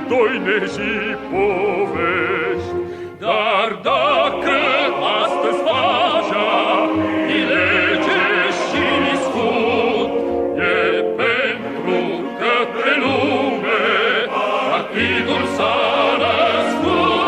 doine și povești. Dar dacă astăzi pacea e lege și scut, e pentru că pe lume partidul s-a născut.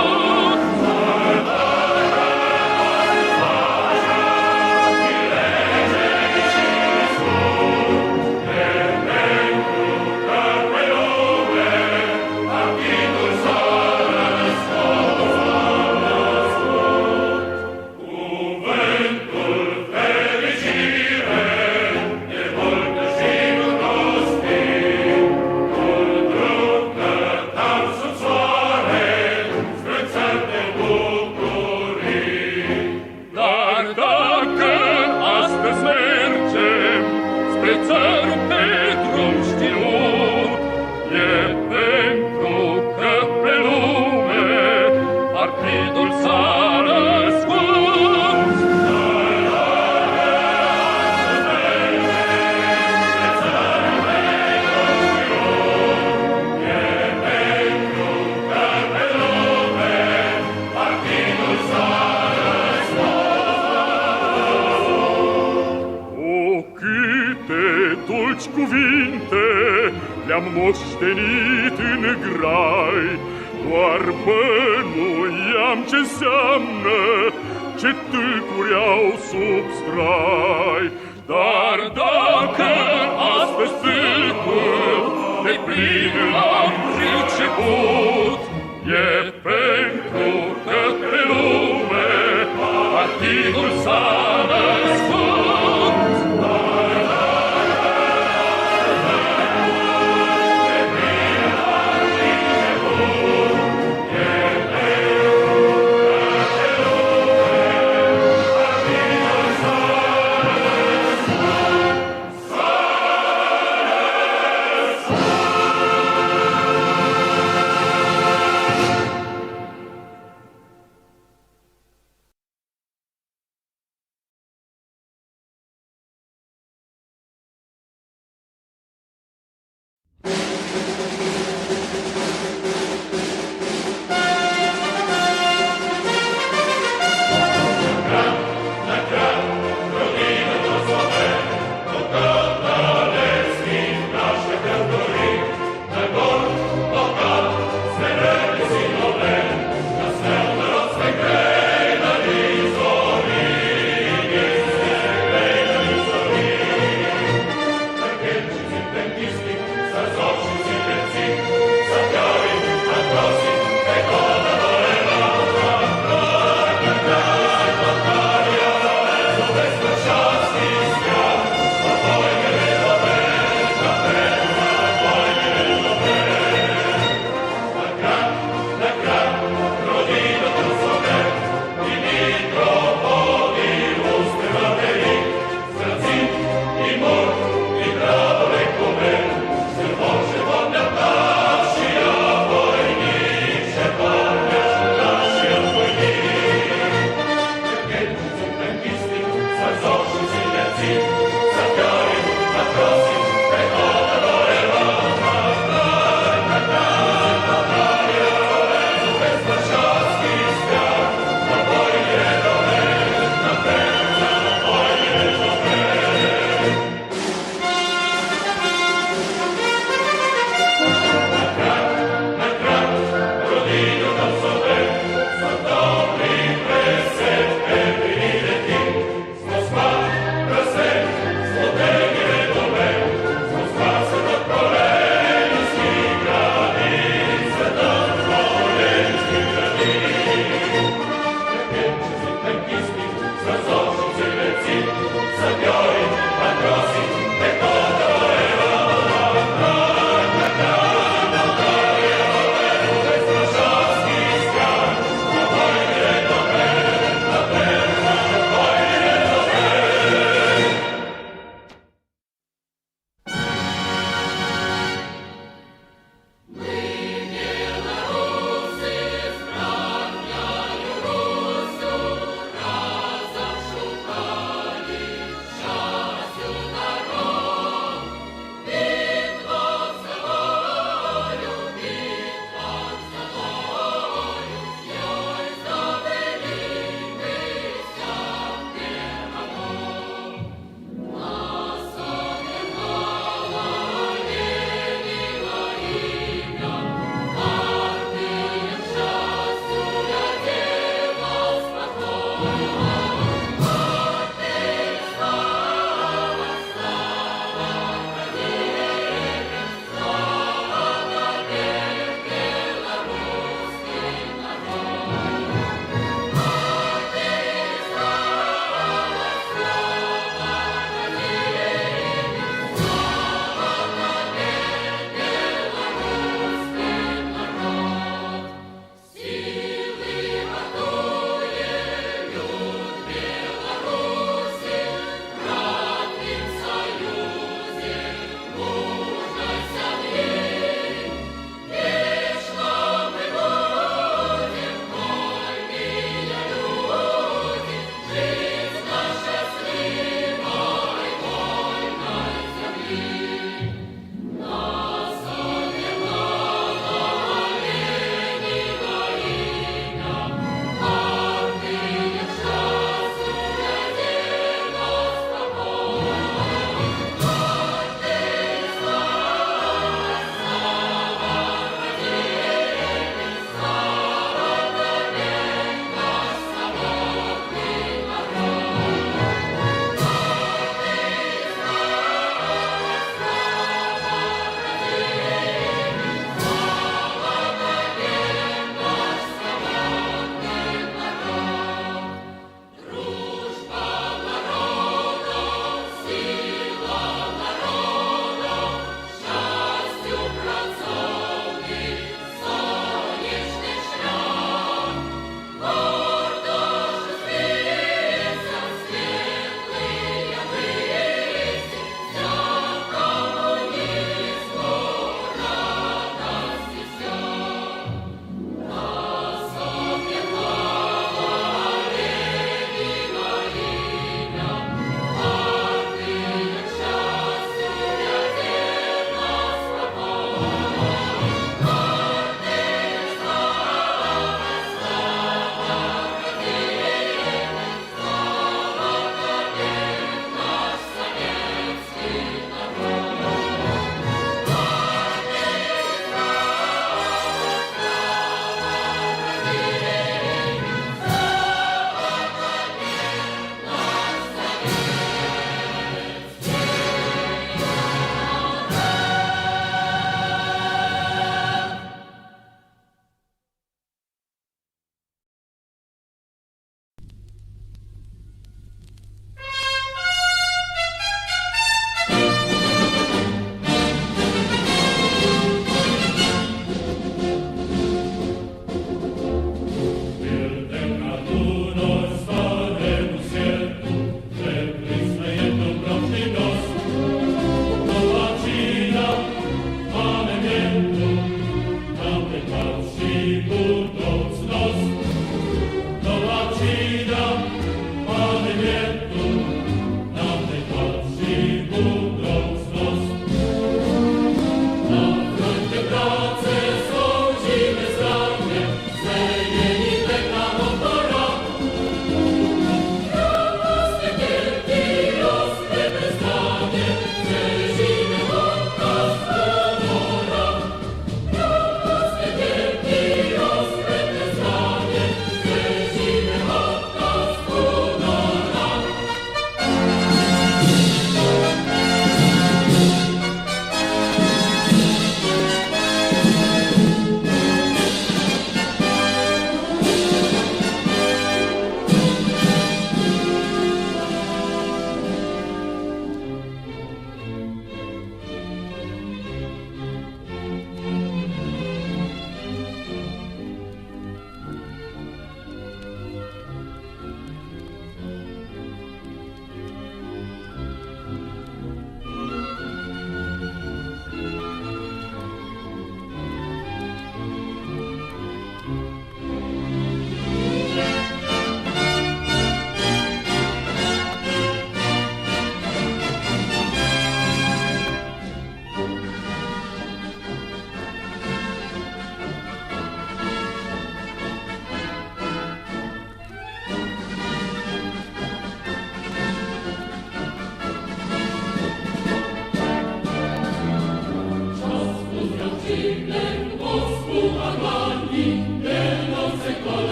Spre țări pe drum știut, e pentru că pe lume partidul s-a născut. E pentru că pe lume partidul s-a dulci cuvinte le-am moștenit în grai, doar bănuiam ce-nseamnă ce tâlcuri au sub strai. Dar dacă astăzi tâlcul de plin l-am priceput, e pentru că pe lume partidul s-a născut.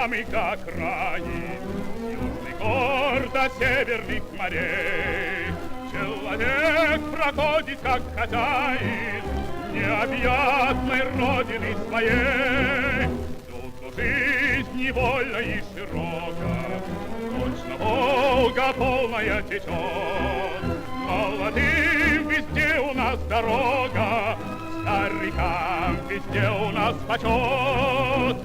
самых окраин, южный гор до северных морей. Человек проходит, как хозяин необъятной родины своей. Тут жизнь невольна и широка, точно Волга полная течет. Молодым везде у нас дорога, старикам везде у нас почет.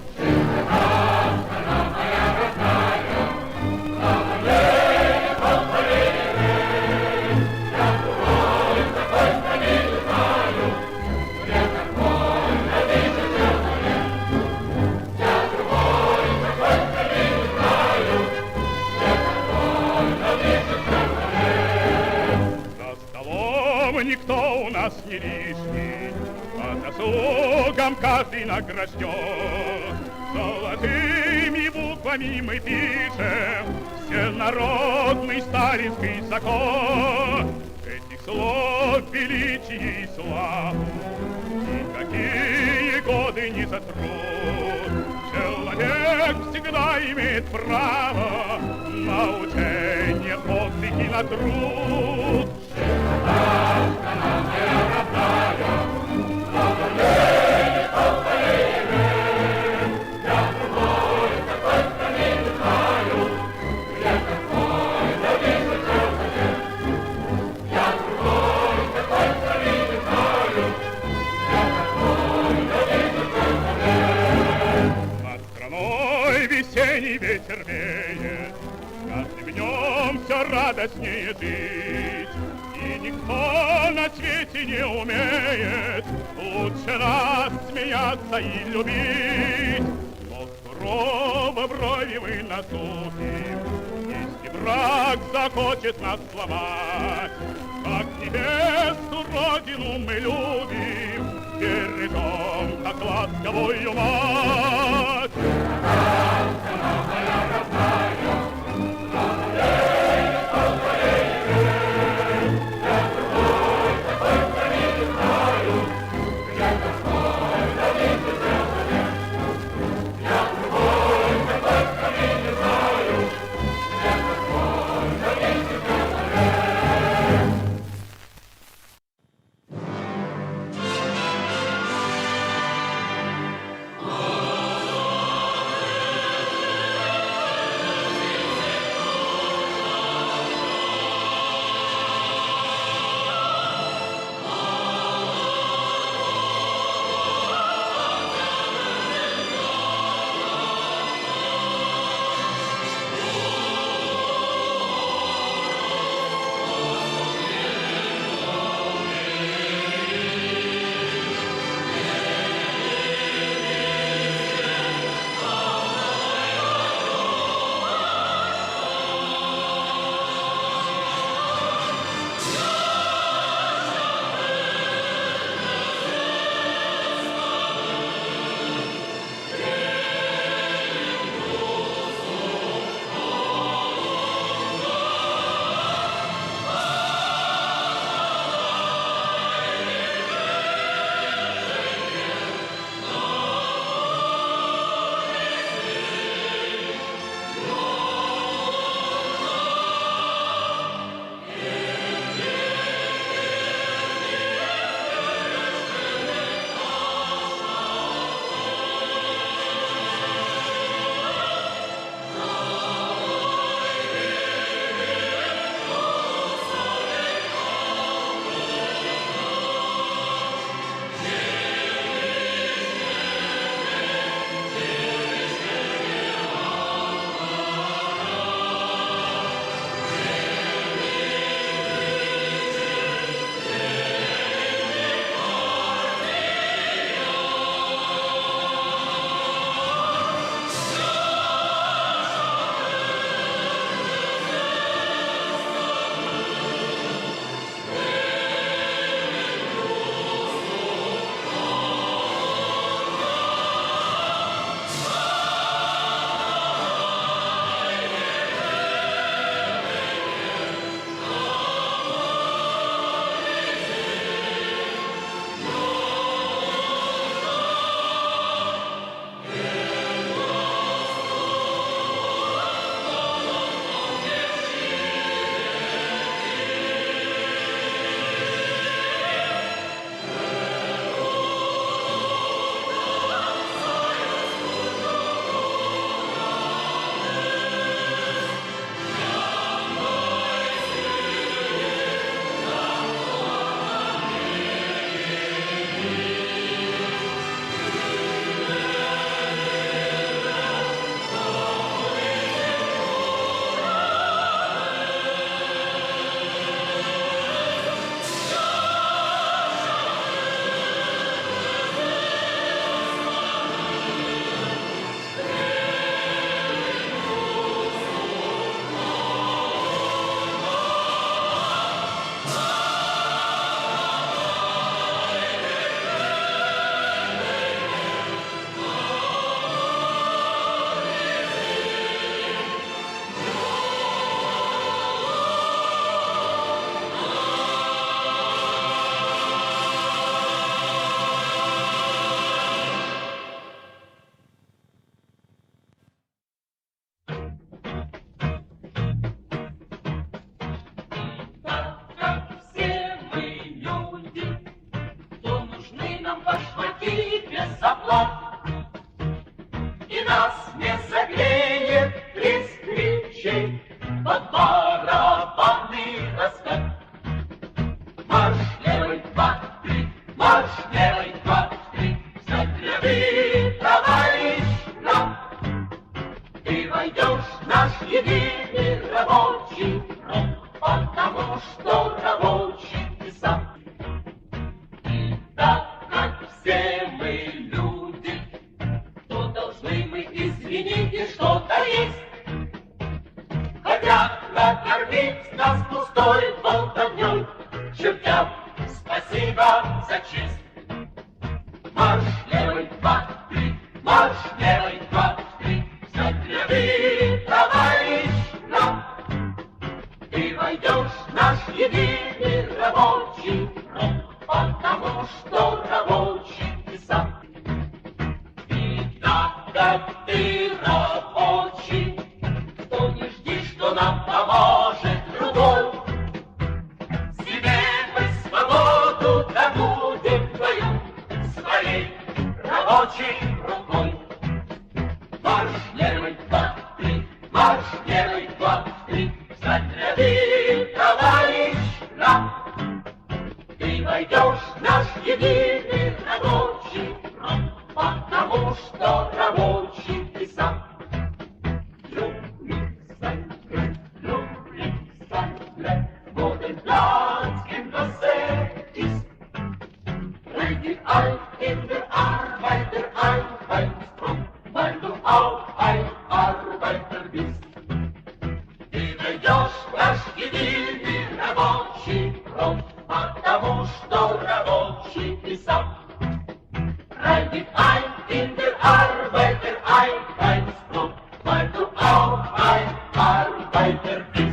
Никто у нас не лишний, по заслугам каждый награжден. Золотыми буквами мы пишем всенародный сталинский закон. Этих слов величие и славу никакие годы не сотрут. Человек всегда имеет право на учение, подвиг и на труд. Весенний ветер веет, каждым днем все радостнее жить. И никто на свете не умеет лучше нас смеяться и любить. Но сурово брови мы насупим, если враг захочет нас сломать. Как небесную родину мы любим, бережем, как ласковую мать. Моя родная, потому что рабочий ты сам. И так как все мы люди, то должны мы извинить, и что-то есть. Хотят накормить нас пустой болтовней, чертям спасибо за честь. Марш левый, два, три, марш левый, два, три, взять ряды, товарищ, нам. Ты войдешь в наш единый рабочий фронт, потому что рабочий ты сам. И так как ты рабочий, то не жди, что нам поможет другой. Себе мы свободу добудем твою своей рабочей рукой. Марш левый, два, три, марш левый, два, три, встать ряды, товарищ, нам. Ты войдешь в наш единый рабочий фронт, потому что рабочий ты сам. All in der Arbeiter Einheitsfront, weil du auch ein Arbeiter bist. Ты войдешь в наш единый рабочий фронт, потому что рабочий ты сам. Rein ein in der Arbeiter Einheitsfront, weil du auch ein Arbeiter bist.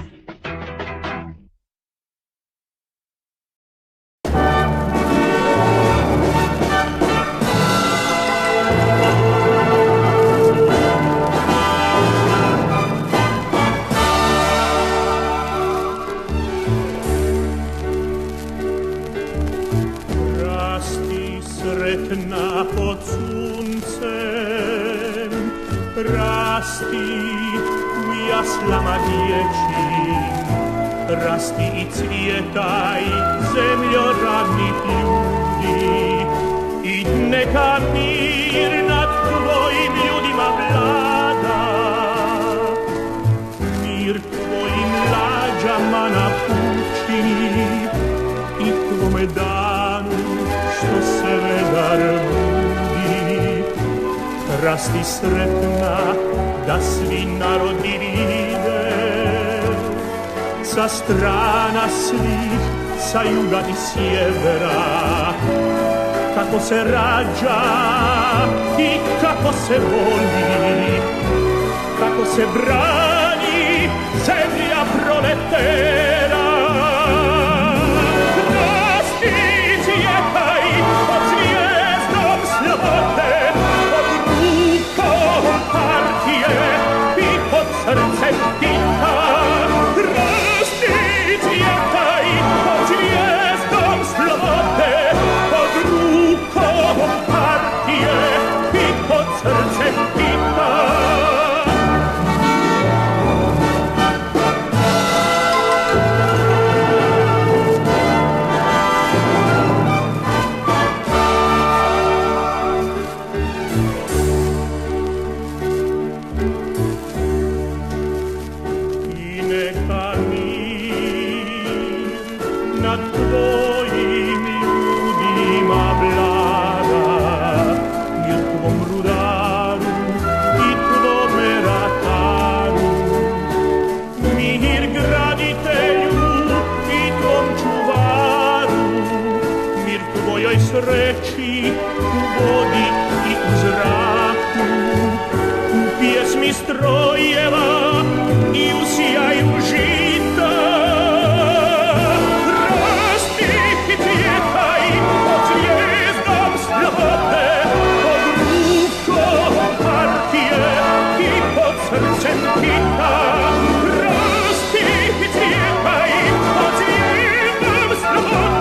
Pod słońcem rasti jasna dzieci, rasti i cvietaj zemljoradnih ljudi i neka mir nad tvojim ljudima vlada, mir tvojim lađama napuči i tvome danu što se vedar budi. Rasti sretna da svi narodi vide, sa strana svih, sa juga i sjevera, kako se rađa i kako se voli, kako se brani zemlja proletera. Pod zvijezdom slobode, pod rukom partije i pod srcem Tita. Rasti cvjetaj pod zvijezdom slobode, pod rukom partije i pod srcem Tita. Sreći u vodi i u zraku, u pjesmi strojeva i u sjaju žita. Rasti i cvjetaj pod zvijezdom slobode, pod rukom partije i pod srcem Tita. Rasti i cvjetaj pod zvijezdom slobode,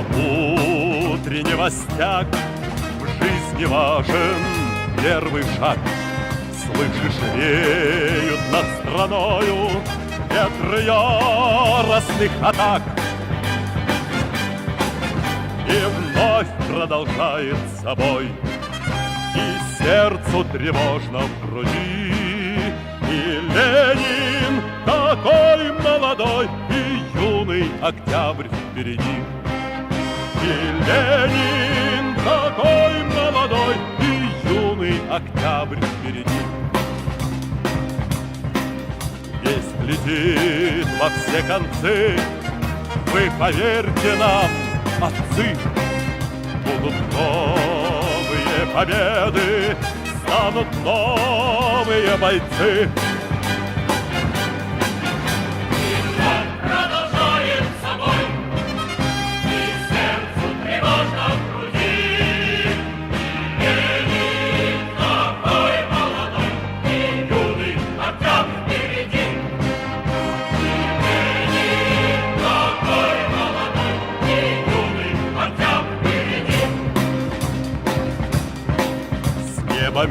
Но утреннего стяг в жизни важен первый шаг. Слышишь, реют над страною ветры яростных атак. И вновь продолжает собой, и сердцу тревожно в груди. И Ленин такой молодой, и юный октябрь впереди. И Ленин такой молодой, и юный октябрь впереди. Весть летит во все концы, вы поверьте нам, отцы, будут новые победы, станут новые бойцы.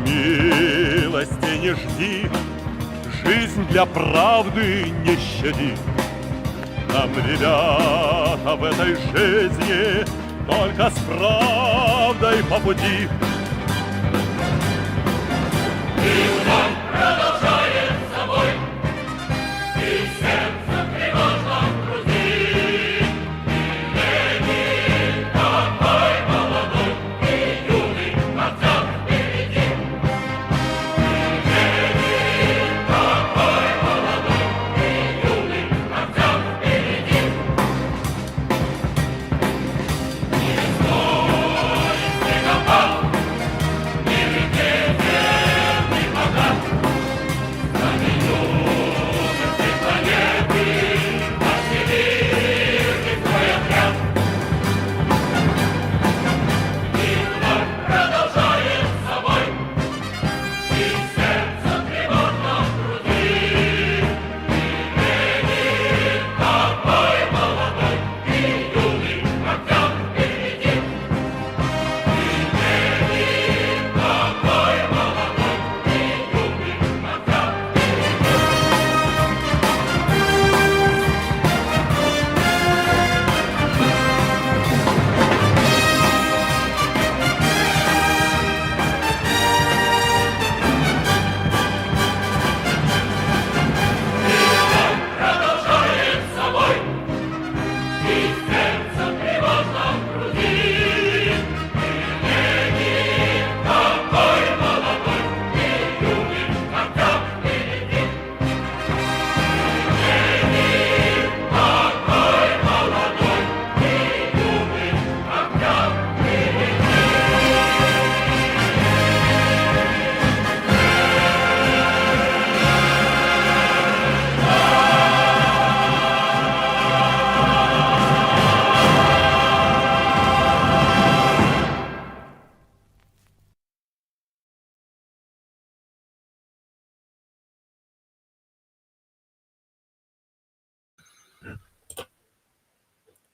Милости не жди, жизнь для правды не щади. Нам, ребята, в этой жизни только с правдой по пути. И вновь продолжает собой, и сердце тревожно в груди. И Ленин такой молодой, и юный октябрь впереди.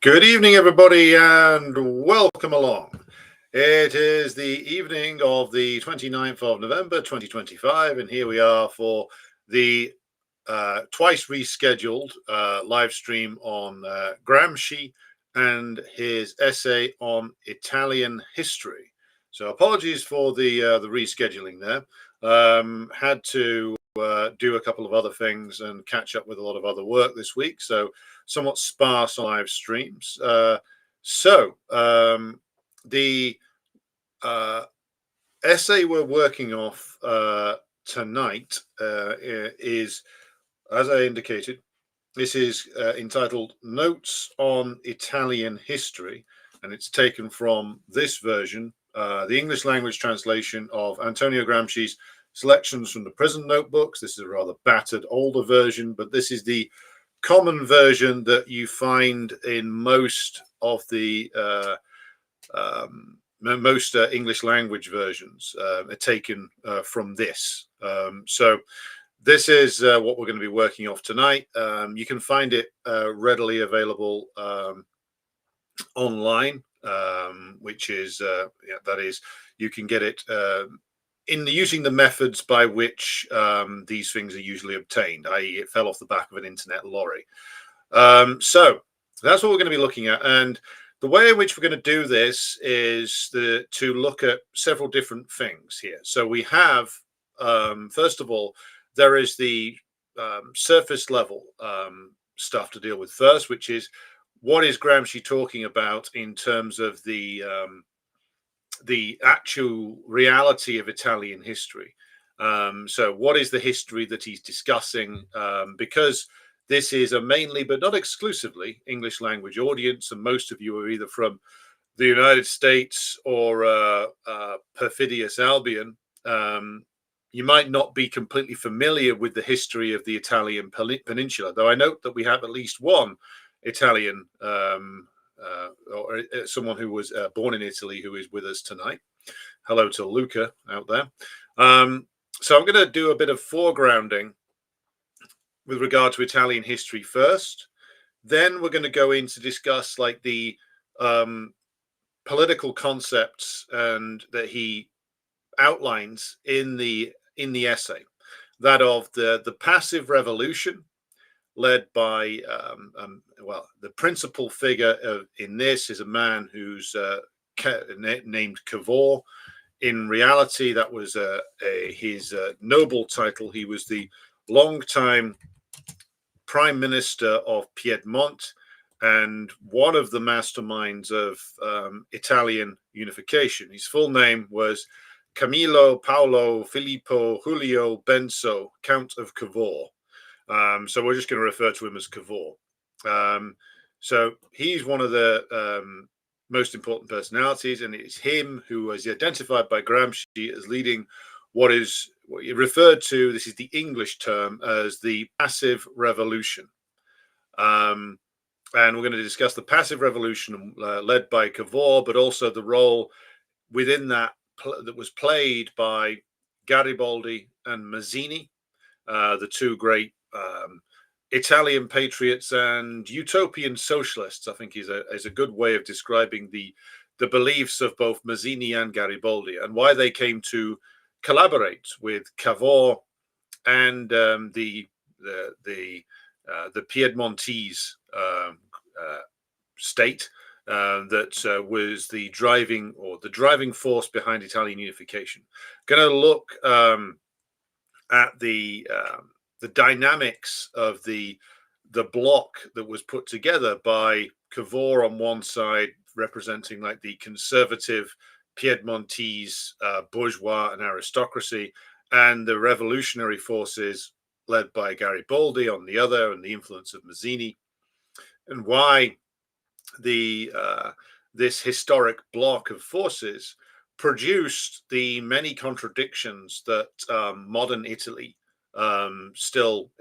Good evening, everybody, and welcome along. It is the evening of the 29th of November 2025, and here we are for the twice rescheduled live stream on Gramsci and his essay on Italian history. So apologies for the rescheduling there. Had to do a couple of other things and catch up with a lot of other work this week, so somewhat sparse live streams. The essay we're working off tonight is, as I indicated, this is entitled Notes on Italian History, and it's taken from this version, the English language translation of Antonio Gramsci's Selections from the Prison Notebooks. This is a rather battered, older version, but this is the common version that you find in most of the most English language versions are taken from this. So this is what we're going to be working off tonight. You can find it readily available online, which is that is, you can get it in using the methods by which these things are usually obtained, i.e., it fell off the back of an internet lorry. So that's what we're going to be looking at, and the way in which we're going to do this is to look at several different things here. So we have, first of all, there is the surface level stuff to deal with first, which is what is Gramsci talking about in terms of the actual reality of Italian history. So what is the history that he's discussing? Because this is a mainly, but not exclusively, English language audience, and most of you are either from the United States or perfidious Albion. You might not be completely familiar with the history of the Italian peninsula, though I note that we have at least one Italian or someone who was born in Italy who is with us tonight. Hello to Luca out there. So I'm going to do a bit of foregrounding with regard to Italian history first. Then we're going to go in to discuss like the political concepts and that he outlines in the essay, that of the passive revolution led by well, the principal figure in this is a man who's named Cavour. In reality, that was his noble title. He was the longtime prime minister of Piedmont and one of the masterminds of Italian unification. His full name was Camillo Paolo Filippo Julio Benso, Count of Cavour. So we're just going to refer to him as Cavour. So he's one of the most important personalities, and it's him who was identified by Gramsci as leading what is what you referred to, this is the English term, as the passive revolution. And we're going to discuss the passive revolution led by Cavour, but also the role within that that was played by Garibaldi and Mazzini, the two great Italian patriots and utopian socialists. I think is a good way of describing the beliefs of both Mazzini and Garibaldi and why they came to collaborate with Cavour and the Piedmontese state that was the driving force behind Italian unification. Going to look at the dynamics of the bloc that was put together by Cavour on one side, representing like the conservative Piedmontese bourgeois and aristocracy, and the revolutionary forces led by Garibaldi on the other, and the influence of Mazzini, and why this historic bloc of forces produced the many contradictions that modern Italy still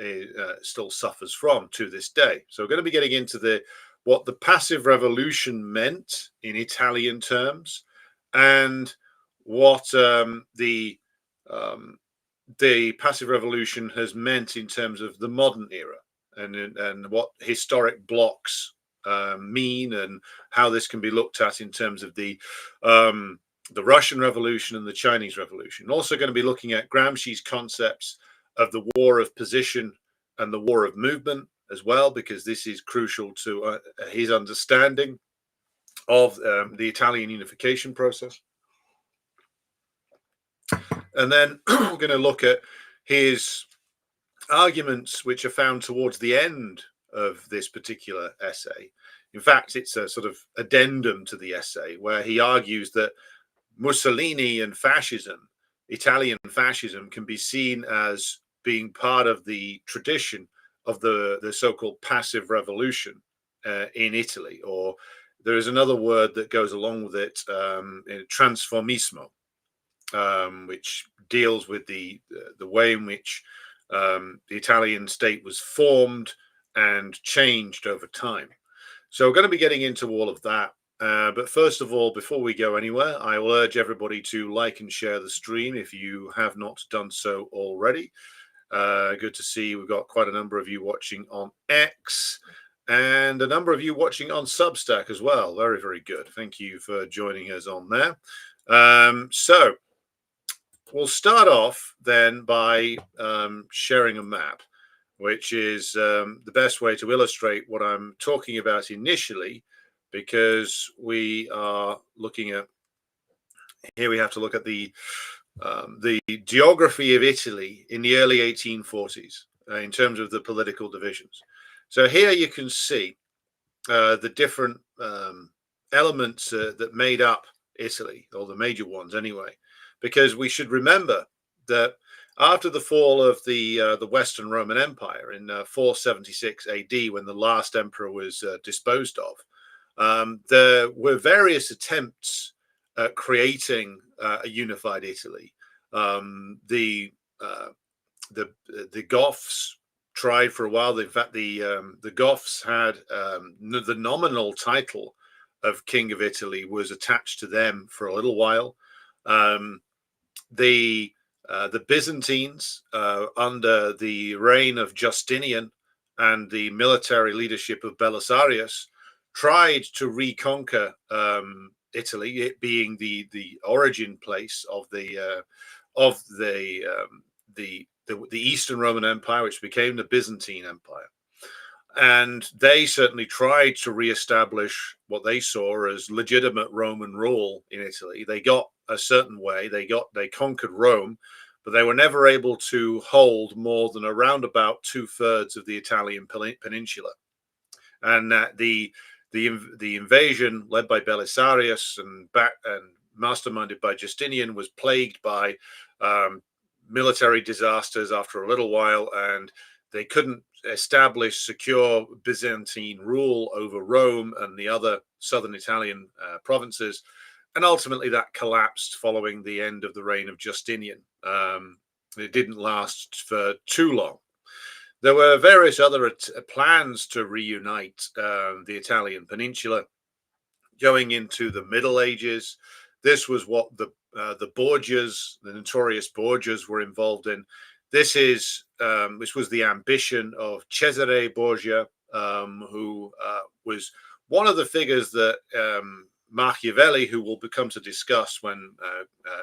suffers from to this day. So we're going to be getting into what the passive revolution meant in Italian terms, and what the passive revolution has meant in terms of the modern era, and what historic blocks mean, and how this can be looked at in terms of the Russian Revolution and the Chinese Revolution. Also going to be looking at Gramsci's concepts of the war of position and the war of movement as well, because this is crucial to his understanding of the Italian unification process. And then we're going to look at his arguments, which are found towards the end of this particular essay. In fact, it's a sort of addendum to the essay where he argues that Mussolini and fascism, Italian fascism, can be seen as being part of the tradition of the so-called passive revolution in Italy, or there is another word that goes along with it, transformismo, which deals with the way in which the Italian state was formed and changed over time. So we're going to be getting into all of that. But first of all, before we go anywhere, I will urge everybody to like and share the stream if you have not done so already. Good to see we've got quite a number of you watching on X. and a number of you watching on Substack as well. Very, very good. Thank you for joining us on there. So we'll start off then by sharing a map, which is the best way to illustrate what I'm talking about initially, because we are looking at, here we have to look at the geography of Italy in the early 1840s in terms of the political divisions. So here you can see the different elements that made up Italy, or the major ones anyway, because we should remember that after the fall of the Western Roman Empire in 476 AD, when the last emperor was disposed of, there were various attempts at creating a unified Italy. The Goths tried for a while. In fact, the Goths had the nominal title of King of Italy was attached to them for a little while. The Byzantines, under the reign of Justinian and the military leadership of Belisarius, tried to reconquer Italy, it being the origin place of the Eastern Roman Empire, which became the Byzantine Empire. And they certainly tried to reestablish what they saw as legitimate Roman rule in Italy. They got a certain way, they conquered Rome, but they were never able to hold more than around about 2/3 of the Italian peninsula. And the invasion led by Belisarius and masterminded by Justinian was plagued by military disasters after a little while, and they couldn't establish secure Byzantine rule over Rome and the other southern Italian provinces. And ultimately that collapsed following the end of the reign of Justinian. It didn't last for too long. There were various other plans to reunite the Italian peninsula going into the Middle Ages. This was what the Borgias, the notorious Borgias, were involved in. This was the ambition of Cesare Borgia, who was one of the figures that Machiavelli, who we'll become to discuss when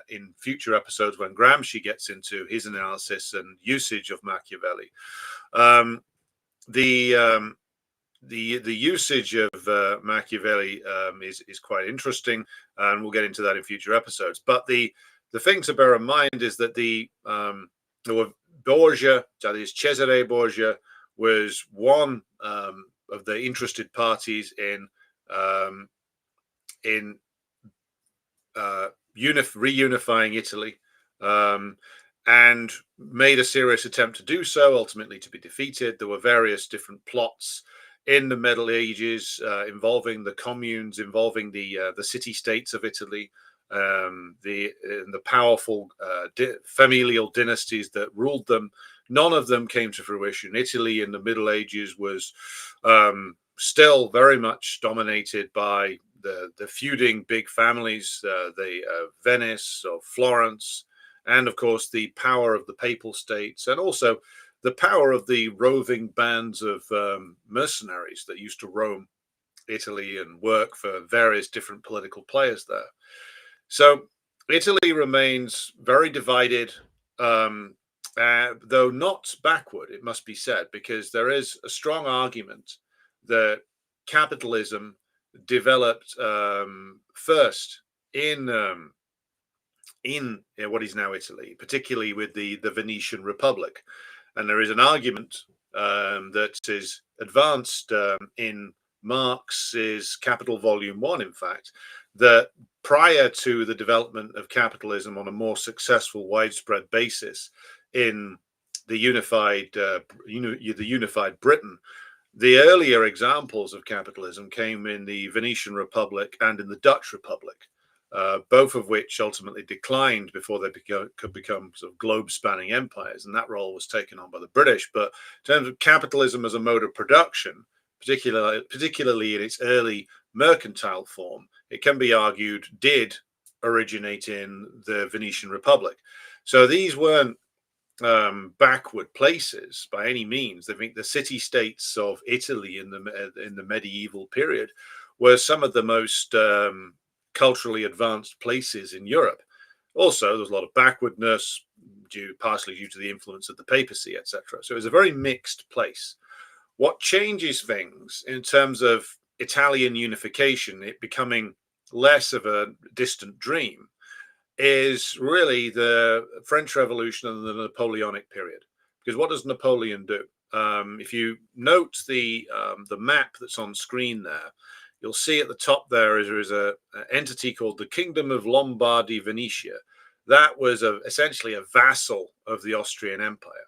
in future episodes when Gramsci gets into his analysis and usage of Machiavelli. The usage of Machiavelli is quite interesting, and we'll get into that in future episodes. But the thing to bear in mind is that there were Borgia, that is Cesare Borgia, was one of the interested parties in reunifying Italy, and made a serious attempt to do so, ultimately to be defeated. There were various different plots in the Middle Ages involving the communes, involving the city-states of Italy, the powerful familial dynasties that ruled them. None of them came to fruition. Italy in the Middle Ages was still very much dominated by the feuding big families, Venice or Florence, and of course the power of the papal states, and also the power of the roving bands of mercenaries that used to roam Italy and work for various different political players there. So Italy remains very divided, though not backward, it must be said, because there is a strong argument that capitalism developed first in what is now Italy, particularly with the Venetian Republic. And there is an argument that is advanced in Marx's Capital Volume 1, in fact, that prior to the development of capitalism on a more successful, widespread basis in the unified Britain, the earlier examples of capitalism came in the Venetian Republic and in the Dutch Republic, both of which ultimately declined before they could become sort of globe-spanning empires, and that role was taken on by the British. But in terms of capitalism as a mode of production, particularly in its early mercantile form, it can be argued did originate in the Venetian Republic. So these weren't backward places by any means. I think the city-states of Italy in the medieval period were some of the most culturally advanced places in Europe. Also, there was a lot of backwardness, partially due to the influence of the papacy, etc. So it was a very mixed place. What changes things in terms of Italian unification, it becoming less of a distant dream, is really the French Revolution and the Napoleonic period. Because what does Napoleon do? If you note the map that's on screen there, you'll see at the top there is an entity called the Kingdom of Lombardy Venetia. That was essentially a vassal of the Austrian Empire.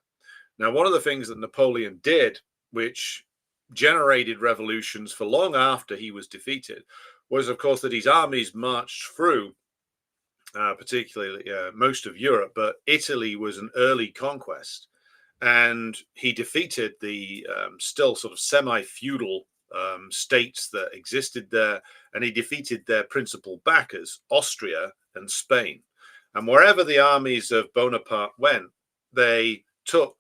Now, one of the things that Napoleon did, which generated revolutions for long after he was defeated, was, of course, that his armies marched through particularly most of Europe, but Italy was an early conquest, and he defeated the still sort of semi-feudal states that existed there, and he defeated their principal backers, Austria and Spain. And wherever the armies of Bonaparte went, they took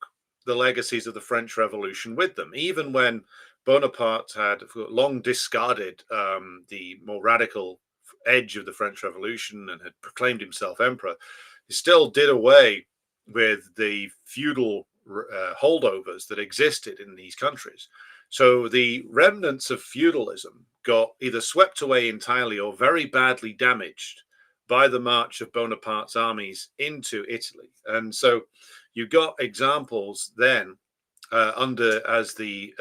the legacies of the French Revolution with them. Even when Bonaparte had long discarded the more radical edge of the French Revolution and had proclaimed himself emperor, he still did away with the feudal holdovers that existed in these countries. So the remnants of feudalism got either swept away entirely or very badly damaged by the march of Bonaparte's armies into Italy. And so you got examples then as the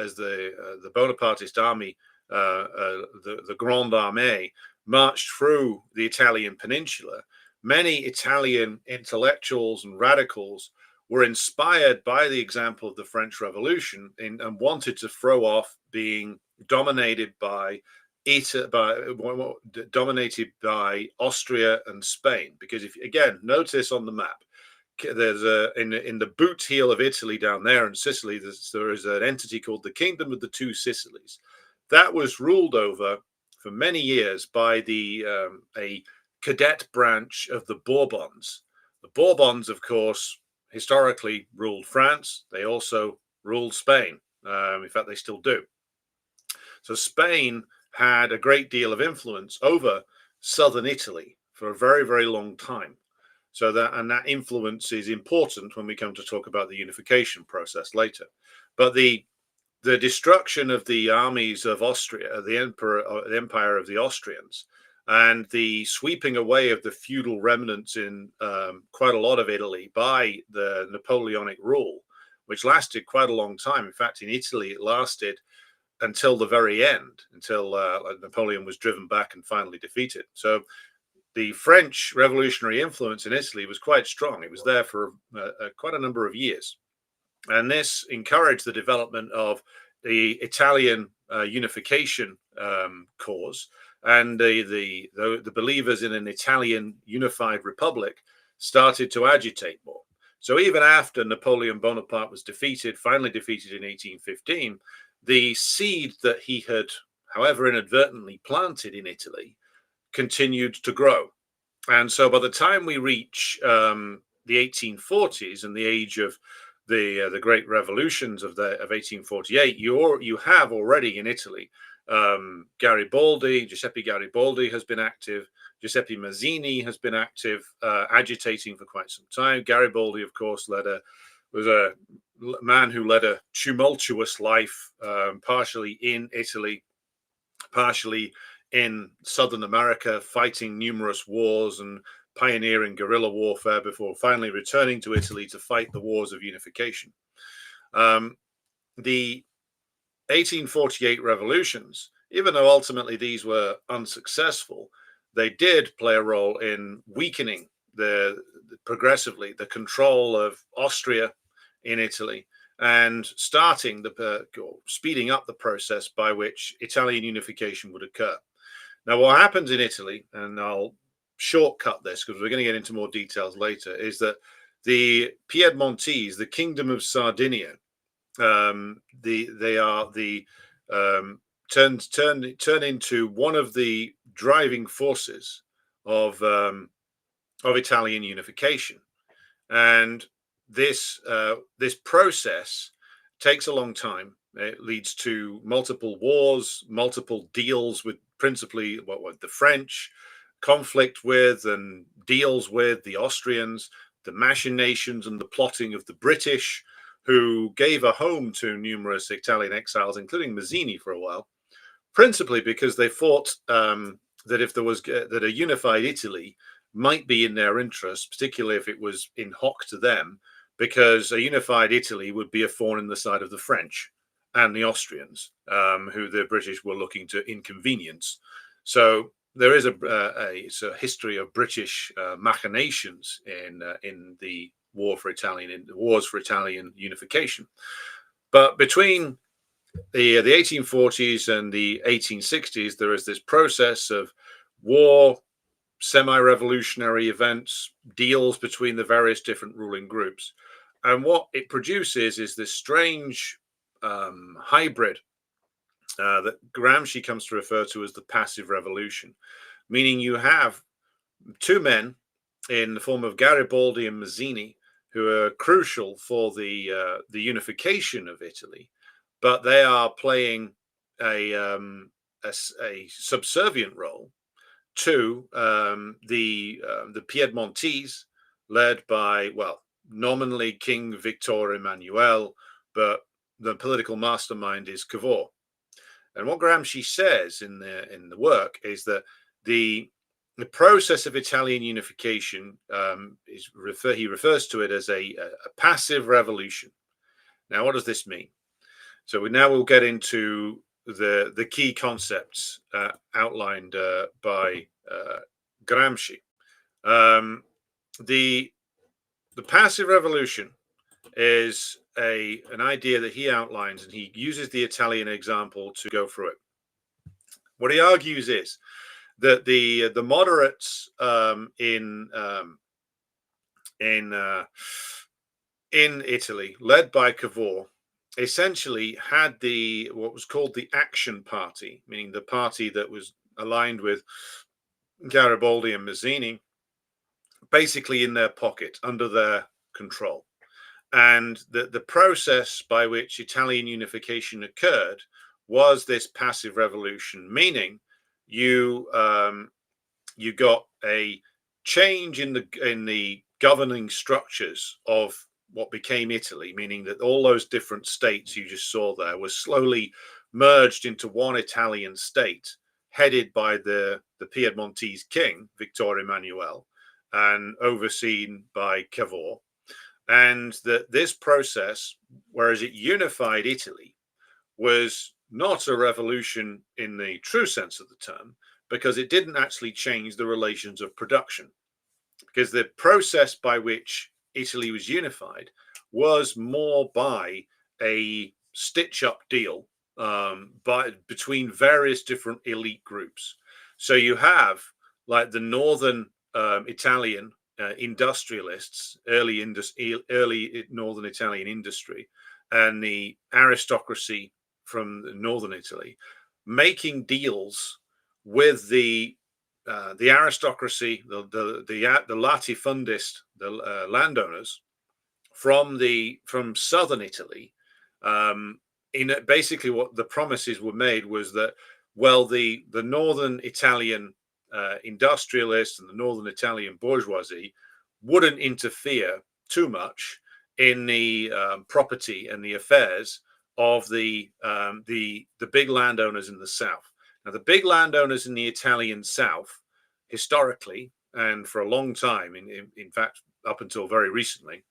Bonapartist army, the Grande Armée, marched through the Italian peninsula. Many Italian intellectuals and radicals were inspired by the example of the French Revolution and wanted to throw off being dominated by Austria and Spain. Because if again notice on the map, there's in the boot heel of Italy down there in Sicily, there is an entity called the Kingdom of the Two Sicilies that was ruled over for many years by a cadet branch of the Bourbons. The Bourbons, of course, historically ruled France. They also ruled Spain. In fact, they still do. So Spain had a great deal of influence over southern Italy for a very, very long time. So that influence is important when we come to talk about the unification process later. But the destruction of the armies of Austria, the empire of the Austrians, and the sweeping away of the feudal remnants in quite a lot of Italy by the Napoleonic rule, which lasted quite a long time. In fact, in Italy, it lasted until the very end, until Napoleon was driven back and finally defeated. So the French revolutionary influence in Italy was quite strong. It was there for quite a number of years. And this encouraged the development of the Italian unification cause, and the believers in an Italian unified republic started to agitate more. So even after Napoleon Bonaparte was finally defeated in 1815, the seed that he had, however inadvertently, planted in Italy continued to grow. And so by the time we reach the 1840s and the age of the great revolutions of 1848, you have already in Italy Giuseppe Garibaldi has been active. Giuseppe Mazzini has been active, agitating for quite some time. Garibaldi, of course, was a man who led a tumultuous life, partially in Italy, partially in Southern America, fighting numerous wars and pioneering guerrilla warfare before finally returning to Italy to fight the wars of unification. The 1848 revolutions, even though ultimately these were unsuccessful, they did play a role in weakening progressively the control of Austria in Italy and speeding up the process by which Italian unification would occur. Now, what happens in Italy, and I'll shortcut this because we're going to get into more details later, is that the Piedmontese, the Kingdom of Sardinia, turn into one of the driving forces of Italian unification. And this process takes a long time. It leads to multiple wars, multiple deals with principally what the French, conflict with and deals with the Austrians, the machinations and the plotting of the British, who gave a home to numerous Italian exiles, including Mazzini for a while, principally because they thought that if there was that a unified Italy might be in their interest, particularly if it was in hoc to them, because a unified Italy would be a thorn in the side of the French and the Austrians, who the British were looking to inconvenience. So there is a history of British machinations in the wars for Italian unification. But between the 1840s and the 1860s, there is this process of war, semi-revolutionary events, deals between the various different ruling groups. And what it produces is this strange hybrid that Gramsci comes to refer to as the passive revolution, meaning you have two men in the form of Garibaldi and Mazzini who are crucial for the unification of Italy, but they are playing a subservient role to the Piedmontese, led by, well, nominally King Victor Emmanuel, but the political mastermind is Cavour. And what Gramsci says in the work is that the process of Italian unification he refers to it as a passive revolution. Now, what does this mean? So we'll get into the key concepts outlined by Gramsci. The passive revolution is an idea that he outlines, and he uses the Italian example to go through it. What he argues is that the moderates in Italy, led by Cavour, essentially had what was called the Action Party, meaning the party that was aligned with Garibaldi and Mazzini, basically in their pocket, under their control. And the process by which Italian unification occurred was this passive revolution, meaning you got a change in the governing structures of what became Italy, meaning that all those different states you just saw there were slowly merged into one Italian state, headed by the Piedmontese king, Victor Emmanuel, and overseen by Cavour. And that this process, whereas it unified Italy, was not a revolution in the true sense of the term, because it didn't actually change the relations of production. Because the process by which Italy was unified was more by a stitch-up deal between various different elite groups. So you have like the northern Italian industrialists, early northern Italian industry, and the aristocracy from northern Italy, making deals with the aristocracy, the latifundist, the landowners from southern Italy. Basically, what the promises were made was that, well, the northern Italian industrialists and the northern Italian bourgeoisie wouldn't interfere too much in the property and the affairs of the big landowners in the south. Now, the big landowners in the Italian south, historically, and for a long time, in fact, up until very recently,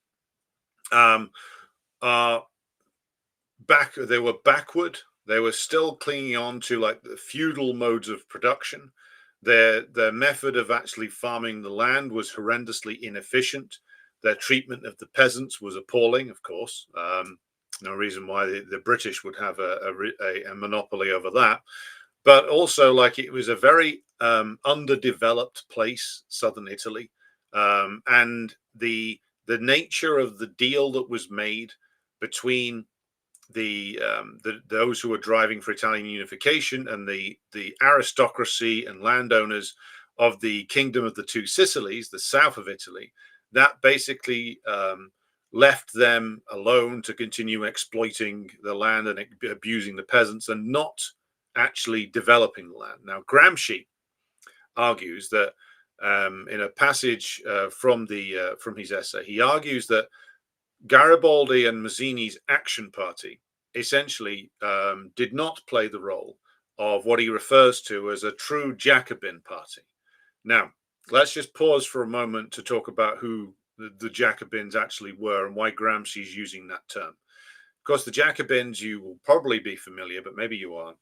are back. They were backward. They were still clinging on to like the feudal modes of production. Their method of actually farming the land was horrendously inefficient. Their treatment of the peasants was appalling, of course. No reason why the British would have a monopoly over that. But also, like, it was a very underdeveloped place, southern Italy, and the nature of the deal that was made between those who were driving for Italian unification and the aristocracy and landowners of the Kingdom of the Two Sicilies, the south of Italy, that basically left them alone to continue exploiting the land and abusing the peasants and not actually developing the land. Now, Gramsci argues that in a passage from his essay, he argues that Garibaldi and Mazzini's Action Party essentially did not play the role of what he refers to as a true Jacobin party. Now, let's just pause for a moment to talk about who the Jacobins actually were and why Gramsci is using that term. Of course, the Jacobins, you will probably be familiar, but maybe you aren't,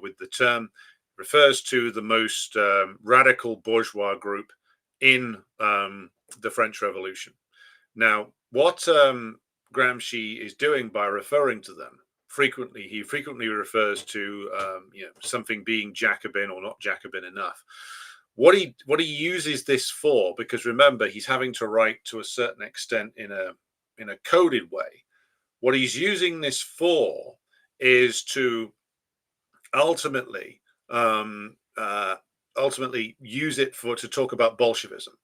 with the term, refers to the most radical bourgeois group in the French Revolution. Now, what Gramsci is doing by referring to them, he frequently refers to something being Jacobin or not Jacobin enough. What he uses this for, because remember, he's having to write to a certain extent in a coded way. What he's using this for is to ultimately use it to talk about Bolshevism.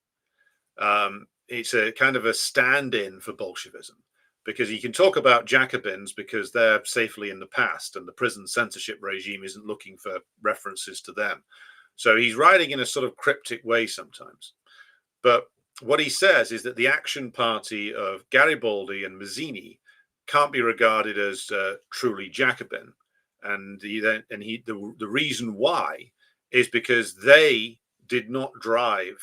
It's a kind of a stand-in for Bolshevism, because he can talk about Jacobins because they're safely in the past and the prison censorship regime isn't looking for references to them. So he's writing in a sort of cryptic way sometimes. But what he says is that the Action Party of Garibaldi and Mazzini can't be regarded as truly Jacobin. And the reason why is because they did not drive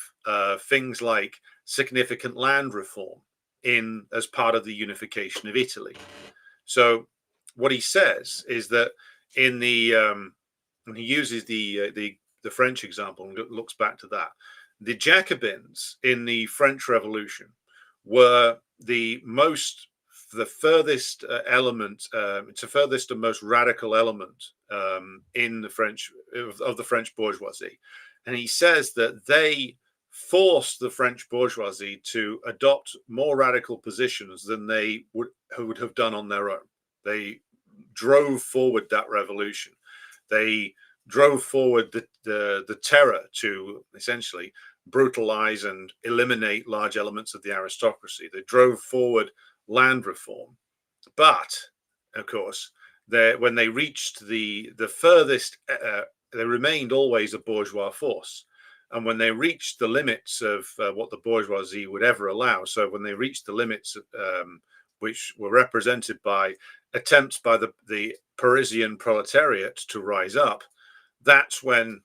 things like significant land reform as part of the unification of Italy. So what he says is that and he uses the French example and looks back to that. The Jacobins in the French Revolution were the furthest element, it's the furthest and most radical element in the French bourgeoisie. And he says that they forced the French bourgeoisie to adopt more radical positions than they would have done on their own. They drove forward that revolution. They drove forward the terror to essentially brutalize and eliminate large elements of the aristocracy. They drove forward land reform. But, of course, when they reached the furthest, they remained always a bourgeois force. And when they reached the limits of what the bourgeoisie would ever allow, so when they reached the limits which were represented by attempts by the Parisian proletariat to rise up, that's when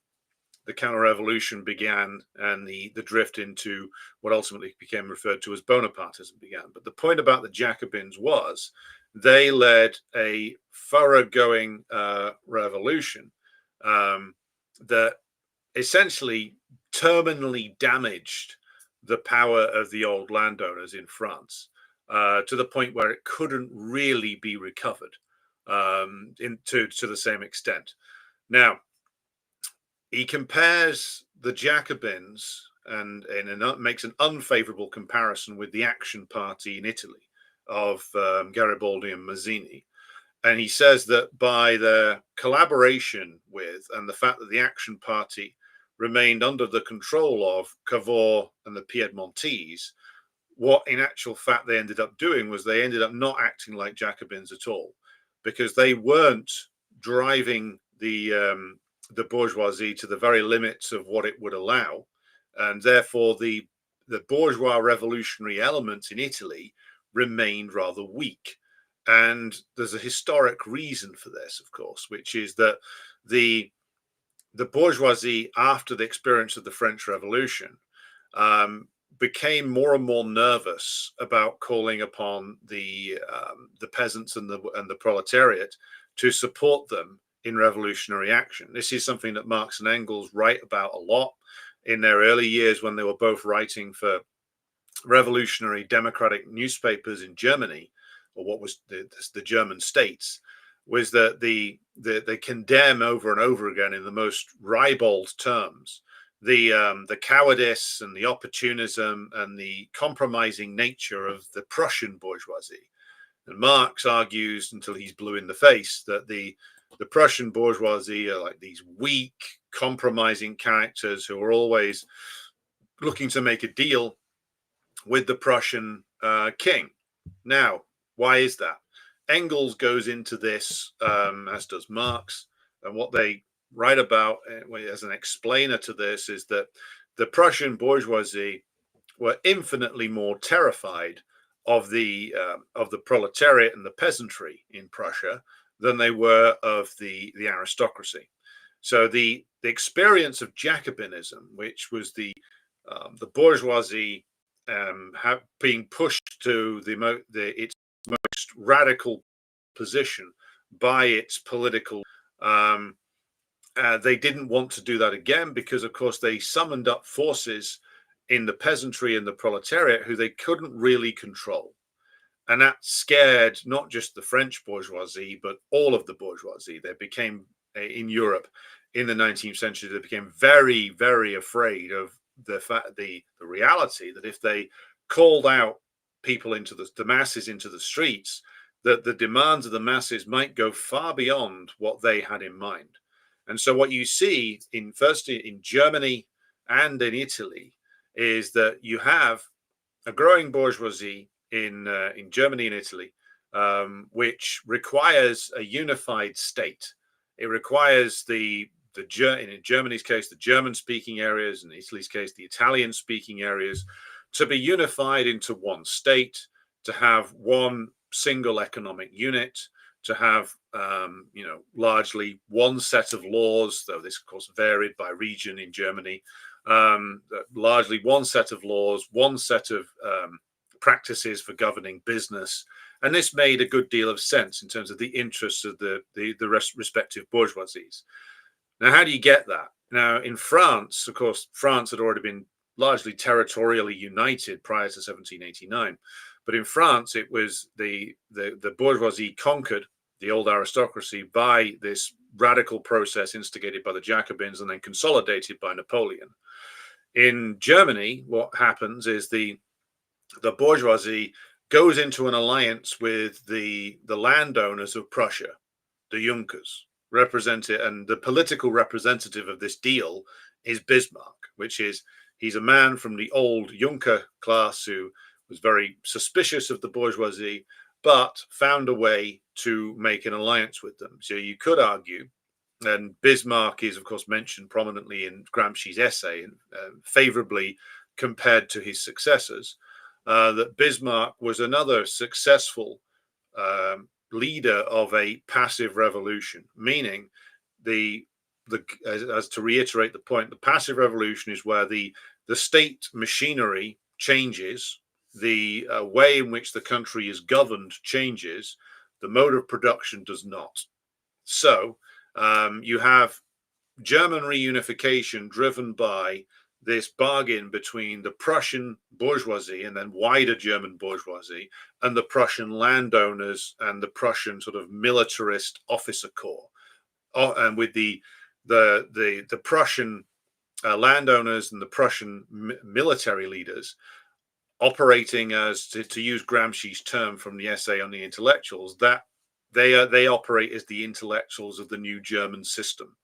the counter-revolution began and the drift into what ultimately became referred to as Bonapartism began. But the point about the Jacobins was they led a thoroughgoing revolution that essentially terminally damaged the power of the old landowners in France to the point where it couldn't really be recovered to the same extent. Now, he compares the Jacobins and makes an unfavorable comparison with the Action Party in Italy of Garibaldi and Mazzini. And he says that by their collaboration with and the fact that the Action Party remained under the control of Cavour and the Piedmontese, what in actual fact they ended up doing was they ended up not acting like Jacobins at all, because they weren't driving the bourgeoisie to the very limits of what it would allow, and therefore the bourgeois revolutionary elements in Italy remained rather weak. And there's a historic reason for this, of course, which is that the bourgeoisie, after the experience of the French Revolution, became more and more nervous about calling upon the peasants and the proletariat to support them in revolutionary action. This is something that Marx and Engels write about a lot in their early years when they were both writing for revolutionary democratic newspapers in Germany, or what was the German states, was that they condemn over and over again in the most ribald terms the cowardice and the opportunism and the compromising nature of the Prussian bourgeoisie. And Marx argues until he's blue in the face that the Prussian bourgeoisie are like these weak, compromising characters who are always looking to make a deal with the Prussian king. Now, why is that? Engels goes into this, as does Marx, and what they write about as an explainer to this is that the Prussian bourgeoisie were infinitely more terrified of the proletariat and the peasantry in Prussia than they were of the aristocracy. So the experience of Jacobinism, which was the bourgeoisie being pushed to its most radical position by its political, they didn't want to do that again because, of course, they summoned up forces in the peasantry and the proletariat who they couldn't really control. And that scared not just the French bourgeoisie, but all of the bourgeoisie. They became, in Europe in the 19th century, they became very, very afraid of the reality that if they called out people into the masses into the streets, that the demands of the masses might go far beyond what they had in mind. And so what you see in Germany and in Italy is that you have a growing bourgeoisie in Germany and Italy, which requires a unified state. It requires in Germany's case, the German-speaking areas, in Italy's case, the Italian-speaking areas, to be unified into one state, to have one single economic unit, to have largely one set of laws, though this of course varied by region in Germany, largely one set of laws, one set of practices for governing business. And this made a good deal of sense in terms of the interests of the respective bourgeoisies. Now, how do you get that? Now, in France, of course, France had already been largely territorially united prior to 1789. But in France, it was the bourgeoisie conquered the old aristocracy by this radical process instigated by the Jacobins and then consolidated by Napoleon. In Germany, what happens is the bourgeoisie goes into an alliance with the landowners of Prussia, the Junkers, represented, and the political representative of this deal is Bismarck, he's a man from the old Junker class who was very suspicious of the bourgeoisie, but found a way to make an alliance with them. So you could argue, and Bismarck is, of course, mentioned prominently in Gramsci's essay, favorably compared to his successors, that Bismarck was another successful leader of a passive revolution, meaning as to reiterate the point, the passive revolution is where the state machinery changes, the way in which the country is governed changes, the mode of production does not. So you have German reunification driven by this bargain between the Prussian bourgeoisie and then wider German bourgeoisie and the Prussian landowners and the Prussian sort of militarist officer corps, and with the Prussian landowners and the Prussian military leaders operating as, to use Gramsci's term from the essay on the intellectuals, that they operate as the intellectuals of the new German system.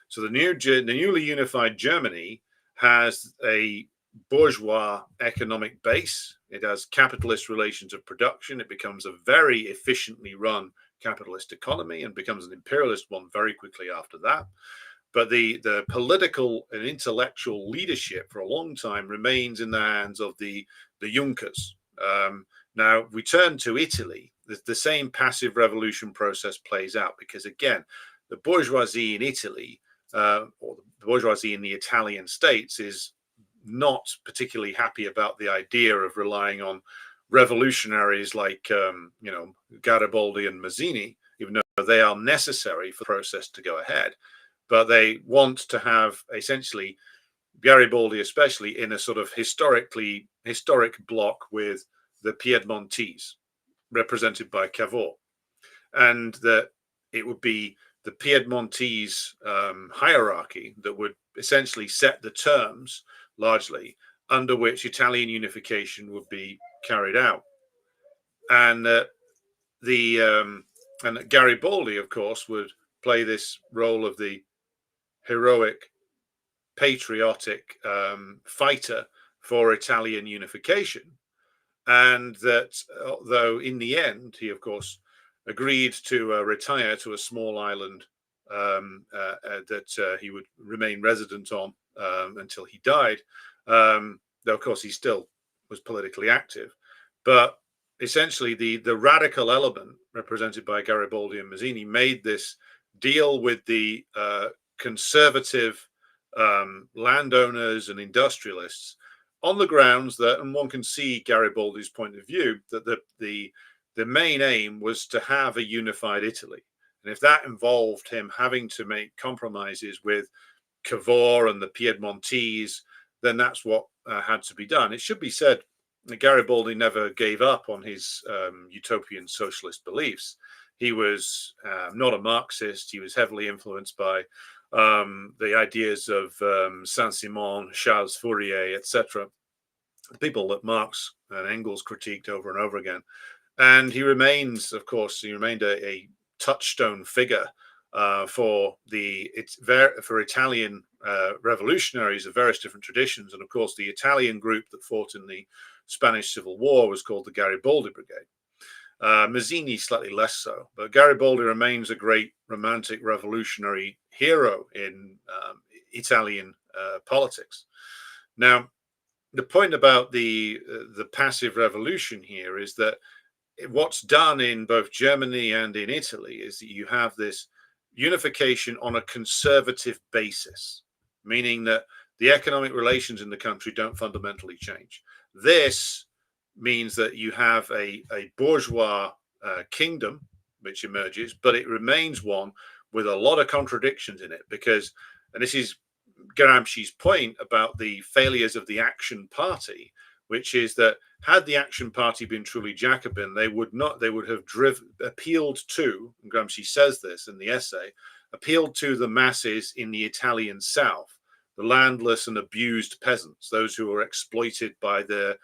So the newly unified Germany has a bourgeois economic base. It has capitalist relations of production. It becomes a very efficiently run capitalist economy and becomes an imperialist one very quickly after that. But the political and intellectual leadership for a long time remains in the hands of the Junkers. Now we turn to Italy. The same passive revolution process plays out because, again, the bourgeoisie in Italy, or the bourgeoisie in the Italian states, is not particularly happy about the idea of relying on revolutionaries like Garibaldi and Mazzini, even though they are necessary for the process to go ahead. But they want to have essentially Garibaldi, especially, in a sort of historic block with the Piedmontese, represented by Cavour, and that it would be the Piedmontese hierarchy that would essentially set the terms, largely, under which Italian unification would be carried out. And and Garibaldi, of course, would play this role of the heroic, patriotic fighter for Italian unification. and that although in the end he, of course, agreed to retire to a small island that he would remain resident on until he died, though of course he still was politically active. But essentially, the radical element represented by Garibaldi and Mazzini made this deal with the conservative landowners and industrialists on the grounds that, and one can see Garibaldi's point of view, that the main aim was to have a unified Italy. And if that involved him having to make compromises with Cavour and the Piedmontese, then that's what had to be done. It should be said that Garibaldi never gave up on his utopian socialist beliefs. He was not a Marxist. He was heavily influenced by the ideas of Saint-Simon, Charles Fourier, etc., the people that Marx and Engels critiqued over and over again. And he remains, of course, he remained a touchstone figure for Italian revolutionaries of various different traditions. And of course, the Italian group that fought in the Spanish Civil War was called the Garibaldi Brigade. Mazzini slightly less so, but Garibaldi remains a great romantic revolutionary hero in Italian politics. Now, the point about the passive revolution here is that what's done in both Germany and in Italy is that you have this unification on a conservative basis, meaning that the economic relations in the country don't fundamentally change. This means that you have a bourgeois kingdom which emerges, but it remains one with a lot of contradictions in it because, and this is Gramsci's point about the failures of the Action Party, which is that had the Action Party been truly Jacobin, they would have appealed to, and Gramsci says this in the essay, appealed to the masses in the Italian South, the landless and abused peasants, those who were exploited by the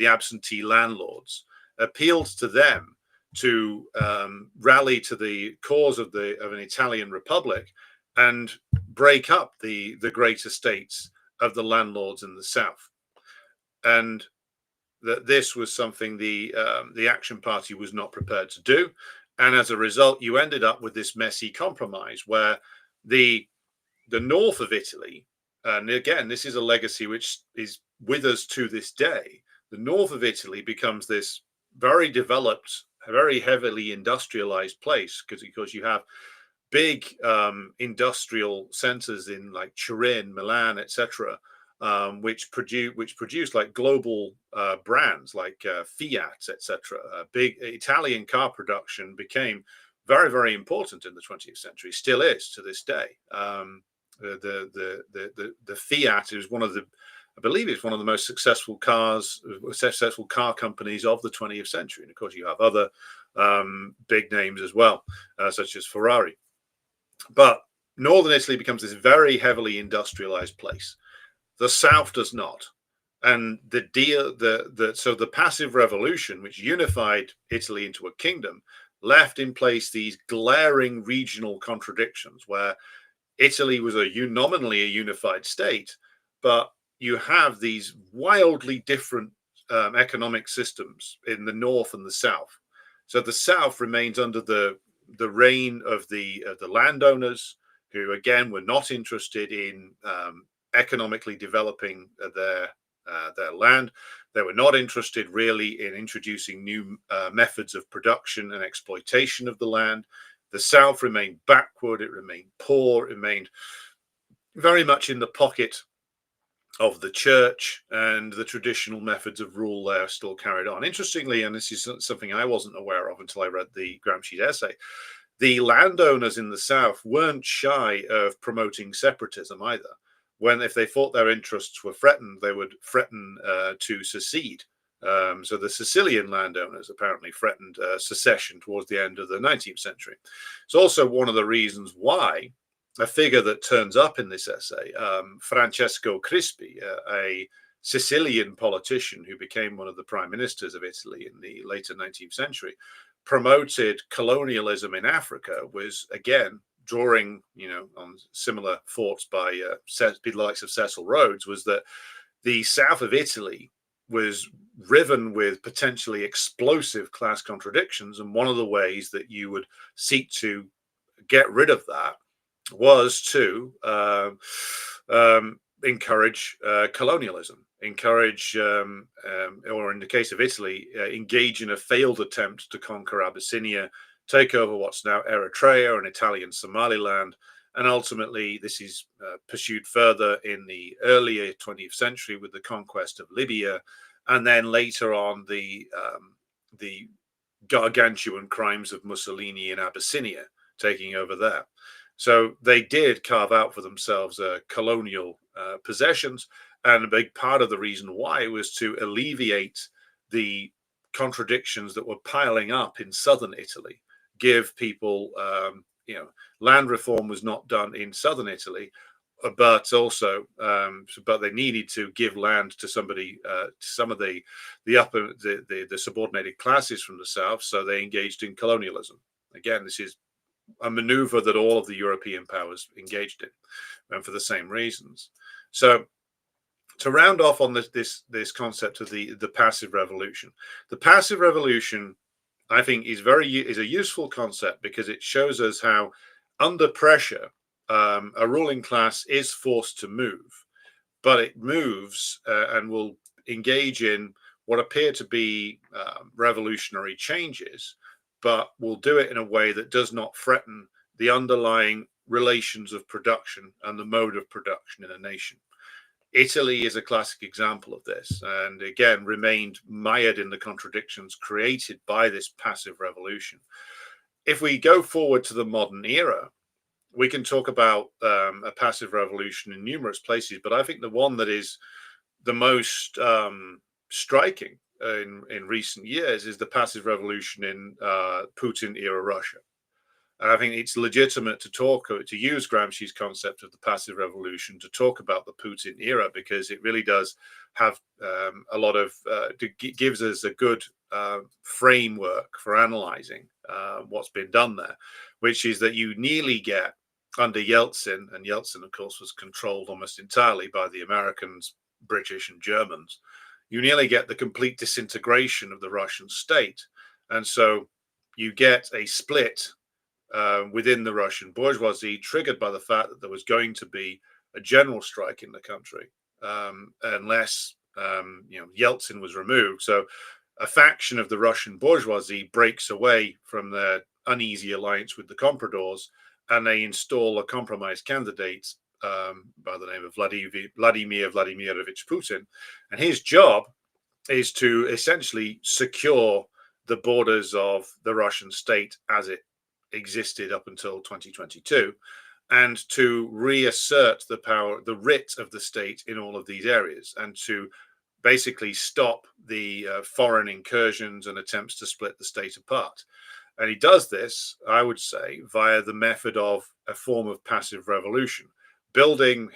absentee landlords, appealed to them to rally to the cause of an Italian republic and break up the great estates of the landlords in the South. And that this was something the Action Party was not prepared to do. And as a result, you ended up with this messy compromise where the north of Italy, and again, this is a legacy which is with us to this day, the north of Italy becomes this very developed, very heavily industrialized place because you have big industrial centers in like Turin, Milan, etc., which produce like global brands like Fiat, etc. Big Italian car production became very, very important in the 20th century. Still is to this day. The Fiat is one of the, I believe it's one of the most successful car companies of the 20th century. And of course, you have other big names as well, such as Ferrari. But northern Italy becomes this very heavily industrialized place. The South does not. And so the passive revolution, which unified Italy into a kingdom, left in place these glaring regional contradictions where Italy was nominally a unified state, but you have these wildly different economic systems in the north and the south. So the south remains under the reign of the landowners, who again were not interested in economically developing their land. They were not interested really in introducing new methods of production and exploitation of the land. The South remained backward, it remained poor, it remained very much in the pocket of the church, and the traditional methods of rule there still carried on. Interestingly, and this is something I wasn't aware of until I read the Gramsci's essay, the landowners in the South weren't shy of promoting separatism either. If they thought their interests were threatened, they would threaten to secede. So the Sicilian landowners apparently threatened secession towards the end of the 19th century. It's also one of the reasons why a figure that turns up in this essay, Francesco Crispi, a Sicilian politician who became one of the prime ministers of Italy in the later 19th century, promoted colonialism in Africa, was again drawing, on similar thoughts by the likes of Cecil Rhodes, was that the south of Italy was riven with potentially explosive class contradictions. And one of the ways that you would seek to get rid of that was to encourage colonialism, encourage, or in the case of Italy, engage in a failed attempt to conquer Abyssinia, take over what's now Eritrea and Italian Somaliland. And ultimately, this is pursued further in the earlier 20th century with the conquest of Libya, and then later on the gargantuan crimes of Mussolini in Abyssinia, taking over there. So they did carve out for themselves colonial possessions, and a big part of the reason why was to alleviate the contradictions that were piling up in southern Italy, give people, land reform was not done in southern Italy, but also, but they needed to give land to somebody, some of the subordinated classes from the south. So they engaged in colonialism. Again, this is a maneuver that all of the European powers engaged in, and for the same reasons. So, to round off on this concept of the passive revolution, the passive revolution, I think, is a useful concept because it shows us how, under pressure, a ruling class is forced to move, but it moves and will engage in what appear to be revolutionary changes, but will do it in a way that does not threaten the underlying relations of production and the mode of production in a nation. Italy is a classic example of this, and again remained mired in the contradictions created by this passive revolution. If we go forward to the modern era, we can talk about a passive revolution in numerous places, but I think the one that is the most striking in recent years is the passive revolution in Putin era Russia. And I think it's legitimate to use Gramsci's concept of the passive revolution to talk about the Putin era, because it really does have a lot of, gives us a good framework for analyzing what's been done there, which is that you nearly get under Yeltsin, and Yeltsin, of course, was controlled almost entirely by the Americans, British, and Germans. You nearly get the complete disintegration of the Russian state. And so you get a split within the Russian bourgeoisie, triggered by the fact that there was going to be a general strike in the country unless Yeltsin was removed. So a faction of the Russian bourgeoisie breaks away from their uneasy alliance with the compradors, and they install a compromise candidate by the name of Vladimir Vladimirovich Putin. And his job is to essentially secure the borders of the Russian state as it existed up until 2022, and to reassert the power, the writ of the state in all of these areas, and to basically stop the foreign incursions and attempts to split the state apart. And he does this, I would say, via the method of a form of passive revolution, building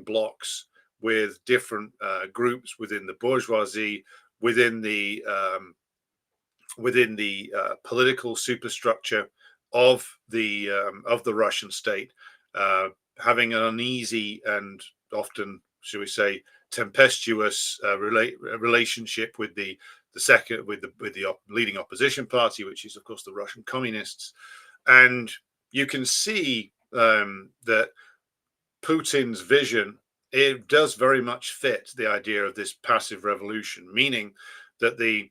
blocks with different groups within the bourgeoisie, within the political superstructure of the Russian state, having an uneasy and often, shall we say, tempestuous relationship with the leading opposition party, which is of course the Russian communists. And you can see that Putin's vision, it does very much fit the idea of this passive revolution, meaning that the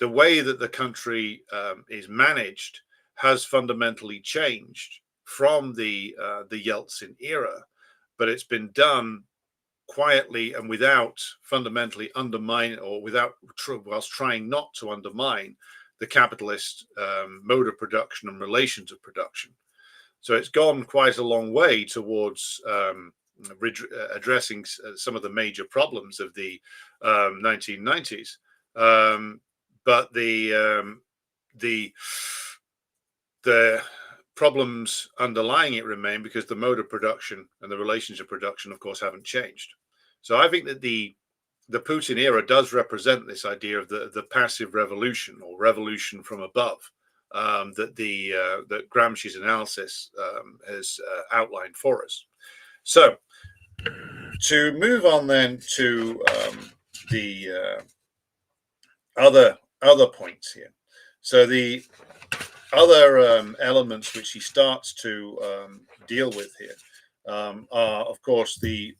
way that the country is managed has fundamentally changed from the Yeltsin era, but it's been done quietly and without fundamentally undermining, or whilst trying not to undermine the capitalist mode of production and relations of production. So it's gone quite a long way towards addressing some of the major problems of the 1990s. But the problems underlying it remain, because the mode of production and the relations of production, of course, haven't changed. So I think that the Putin era does represent this idea of the passive revolution, or revolution from above, that Gramsci's analysis has outlined for us. So to move on then to other points here. So the other elements which he starts to deal with here are, of course, the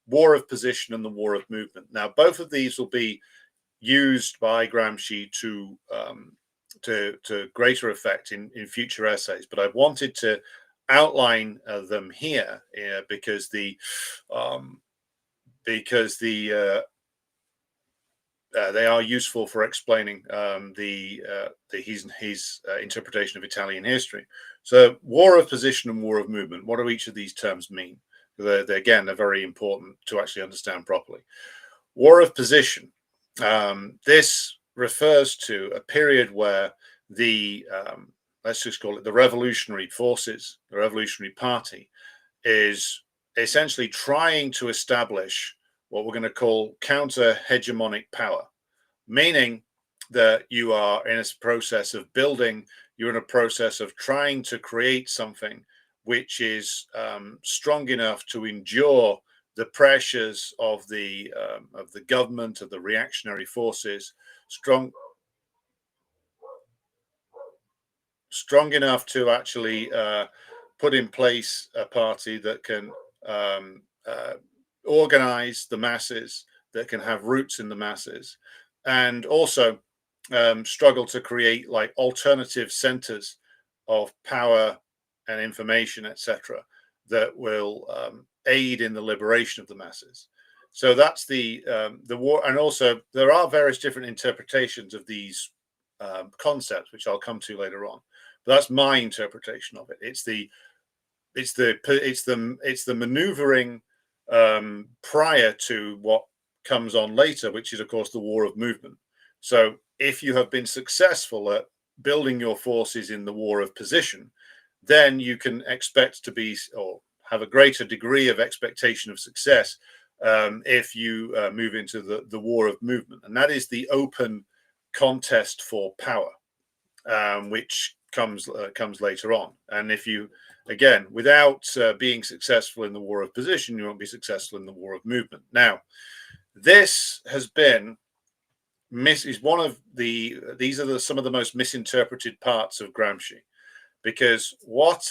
war of position and the war of movement. Now, both of these will be used by Gramsci to greater effect in future essays, but I wanted to outline them here because the they are useful for explaining his interpretation of Italian history. So, war of position and war of movement. What do each of these terms mean? Again, they're very important to actually understand properly. War of position. This refers to a period where the let's just call it the revolutionary forces, the Revolutionary Party, is essentially trying to establish what we're going to call counter-hegemonic power, meaning that you are in a process of building, you're in a process of trying to create something which is strong enough to endure the pressures of the government, of the reactionary forces, strong enough to actually put in place a party that can organize the masses, that can have roots in the masses, and also struggle to create like alternative centers of power and information, etc., that will aid in the liberation of the masses. So that's the war, and also there are various different interpretations of these concepts, which I'll come to later on. But that's my interpretation of it. It's the maneuvering prior to what comes on later, which is of course the war of movement. So if you have been successful at building your forces in the war of position, then you can expect to be, or have a greater degree of expectation of success if you move into the war of movement, and that is the open contest for power, which comes later on. And if you, again, without being successful in the war of position, you won't be successful in the war of movement. Now, this has been is one of these are some of the most misinterpreted parts of Gramsci, because what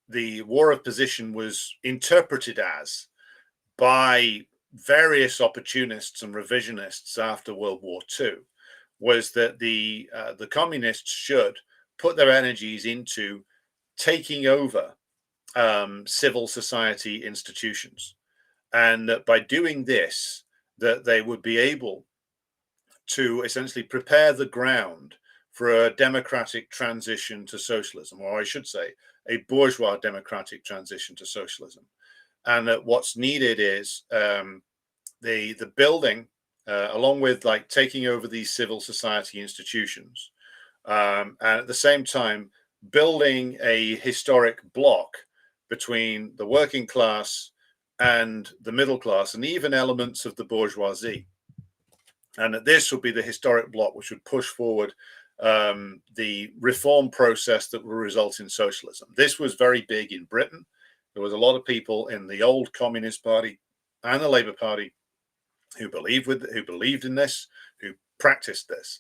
the war of position was interpreted as by various opportunists and revisionists after World War II was that the communists should put their energies into taking over civil society institutions, and that by doing this, that they would be able to essentially prepare the ground for a democratic transition to socialism, or I should say, a bourgeois democratic transition to socialism. And that what's needed is the building, along with like taking over these civil society institutions, and at the same time building a historic bloc between the working class and the middle class, and even elements of the bourgeoisie. And that this would be the historic bloc which would push forward the reform process that will result in socialism. This was very big in Britain. There was a lot of people in the old Communist Party and the Labour Party who believed in this, who practiced this.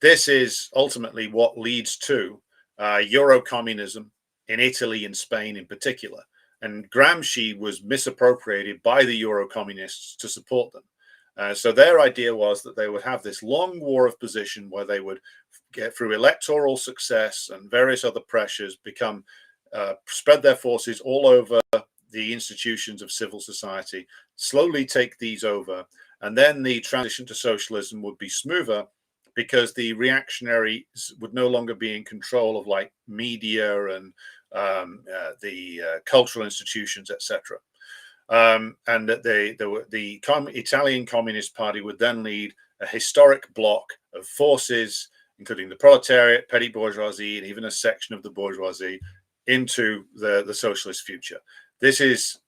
This is ultimately what leads to Euro-communism in Italy and Spain in particular. And Gramsci was misappropriated by the Euro-communists to support them. So their idea was that they would have this long war of position where they would get through electoral success and various other pressures, become spread their forces all over the institutions of civil society, slowly take these over, and then the transition to socialism would be smoother because the reactionaries would no longer be in control of like media and the cultural institutions, etc. And that the Italian Communist Party would then lead a historic bloc of forces, including the proletariat, petty bourgeoisie, and even a section of the bourgeoisie, into the socialist future. This is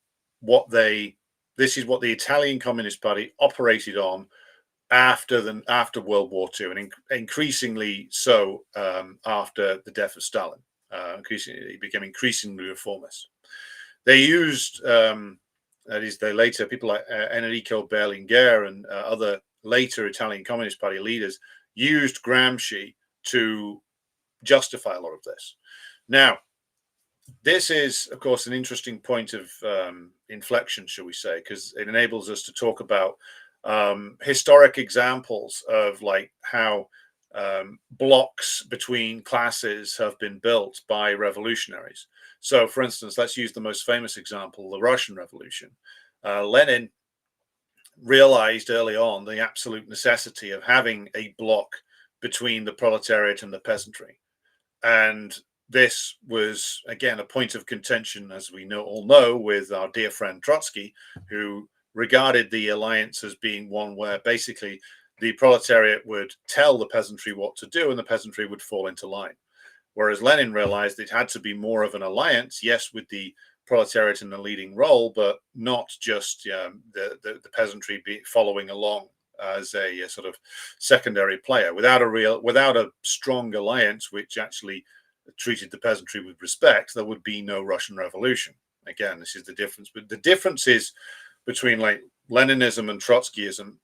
what the Italian Communist Party operated on after World War II, and increasingly so after the death of Stalin. It became increasingly reformist. They used that is, they later, people like Enrico Berlinguer and other later Italian Communist Party leaders used Gramsci to justify a lot of this. Now, this is, of course, an interesting point of inflection, shall we say, because it enables us to talk about historic examples of like how blocks between classes have been built by revolutionaries. So, for instance, let's use the most famous example, the Russian Revolution. Lenin realized early on the absolute necessity of having a bloc between the proletariat and the peasantry. And this was, again, a point of contention, as we all know, with our dear friend Trotsky, who regarded the alliance as being one where basically the proletariat would tell the peasantry what to do and the peasantry would fall into line. Whereas Lenin realized it had to be more of an alliance, yes, with the proletariat in the leading role, but not just the peasantry following along as a sort of secondary player. Without a strong alliance which actually treated the peasantry with respect, there would be no Russian Revolution. Again, this is the difference. But the difference is between like Leninism and Trotskyism.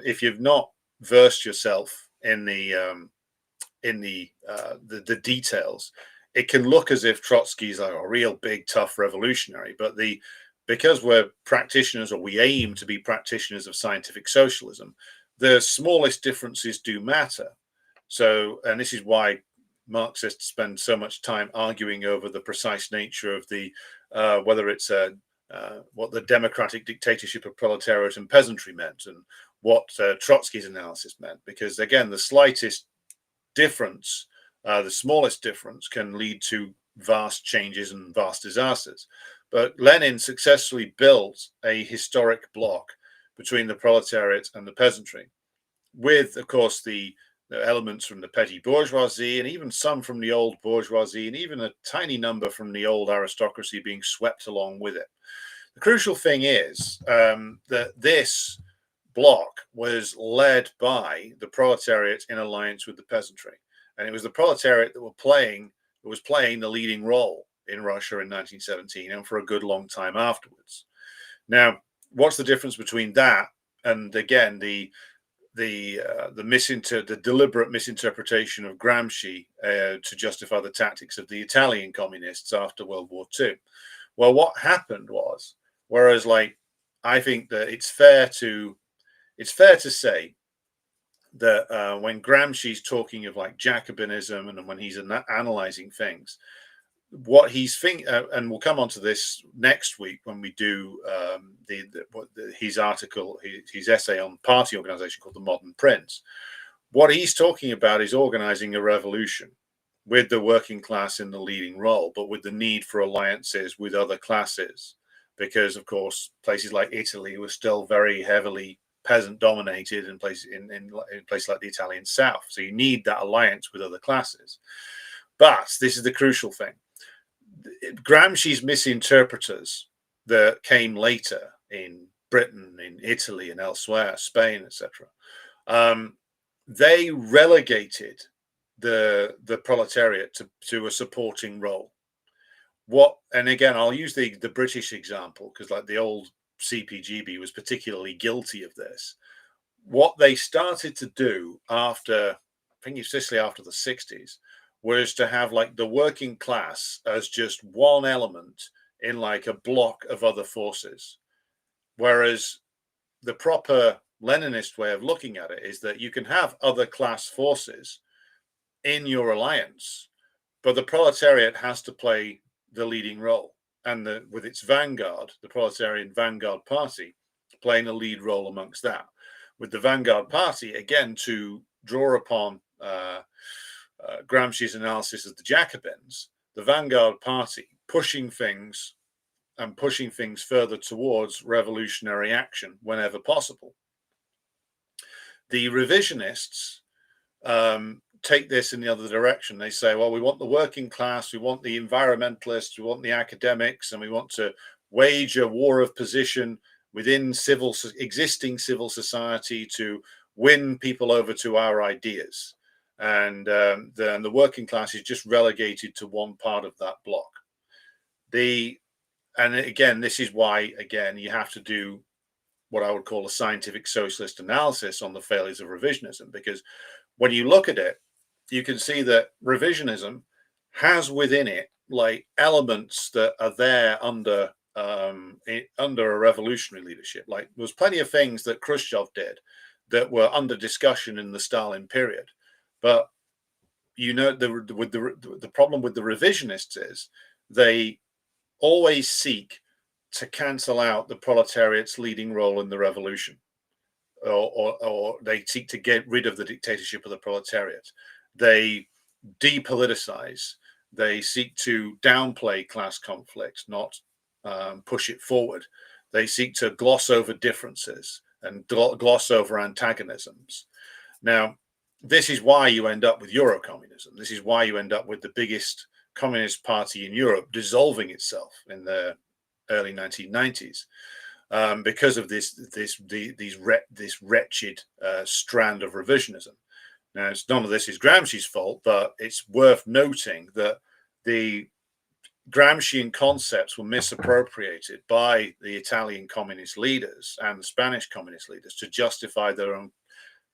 If you've not versed yourself in the details, it can look as if Trotsky's like a real big tough revolutionary, but because we're practitioners, or we aim to be practitioners of scientific socialism, the smallest differences do matter. So, and this is why Marxists spend so much time arguing over the precise nature of the whether it's what the democratic dictatorship of proletariat and peasantry meant, and what Trotsky's analysis meant, because again, the slightest difference, the smallest difference, can lead to vast changes and vast disasters. But Lenin successfully built a historic bloc between the proletariat and the peasantry, with, of course, the elements from the petty bourgeoisie, and even some from the old bourgeoisie, and even a tiny number from the old aristocracy being swept along with it. The crucial thing is that this bloc was led by the proletariat in alliance with the peasantry, and it was the proletariat that was playing the leading role in Russia in 1917 and for a good long time afterwards. Now, what's the difference between that and, again, the deliberate misinterpretation of Gramsci to justify the tactics of the Italian communists after World War II? Well, what happened was, whereas, like, I think that it's fair to say that when Gramsci's talking of like Jacobinism and when he's analyzing things, what he's thinking, and we'll come on to this next week when we do his article, his essay on party organization called The Modern Prince. What he's talking about is organizing a revolution with the working class in the leading role, but with the need for alliances with other classes, because, of course, places like Italy were still very heavily peasant dominated in places like the Italian South. So you need that alliance with other classes. But this is the crucial thing. Gramsci's misinterpreters that came later in Britain, in Italy and elsewhere, Spain, etc., they relegated the proletariat to a supporting role. And again, I'll use the British example, because like the old CPGB was particularly guilty of this. What they started to do after, I think especially after the 60s, was to have like the working class as just one element in like a block of other forces. Whereas the proper Leninist way of looking at it is that you can have other class forces in your alliance, but the proletariat has to play the leading role. And with its vanguard, the Proletarian Vanguard Party, playing a lead role amongst that. With the Vanguard Party, again, to draw upon Gramsci's analysis of the Jacobins, the Vanguard Party pushing things further towards revolutionary action whenever possible. The revisionists take this in the other direction. They say, well, we want the working class, we want the environmentalists, we want the academics, and we want to wage a war of position within existing civil society to win people over to our ideas. And then the working class is just relegated to one part of that block. And again, this is why, again, you have to do what I would call a scientific socialist analysis on the failures of revisionism, because when you look at it, you can see that revisionism has within it like elements that are there under under a revolutionary leadership. Like there was plenty of things that Khrushchev did that were under discussion in the Stalin period, but the problem with the revisionists is they always seek to cancel out the proletariat's leading role in the revolution, or they seek to get rid of the dictatorship of the proletariat. They depoliticize. They seek to downplay class conflict, not push it forward. They seek to gloss over differences and gloss over antagonisms. Now, this is why you end up with Eurocommunism. This is why you end up with the biggest communist party in Europe dissolving itself in the early 1990s, because of this wretched strand of revisionism. Now, none of this is Gramsci's fault, but it's worth noting that the Gramscian concepts were misappropriated by the Italian communist leaders and the Spanish communist leaders to justify their own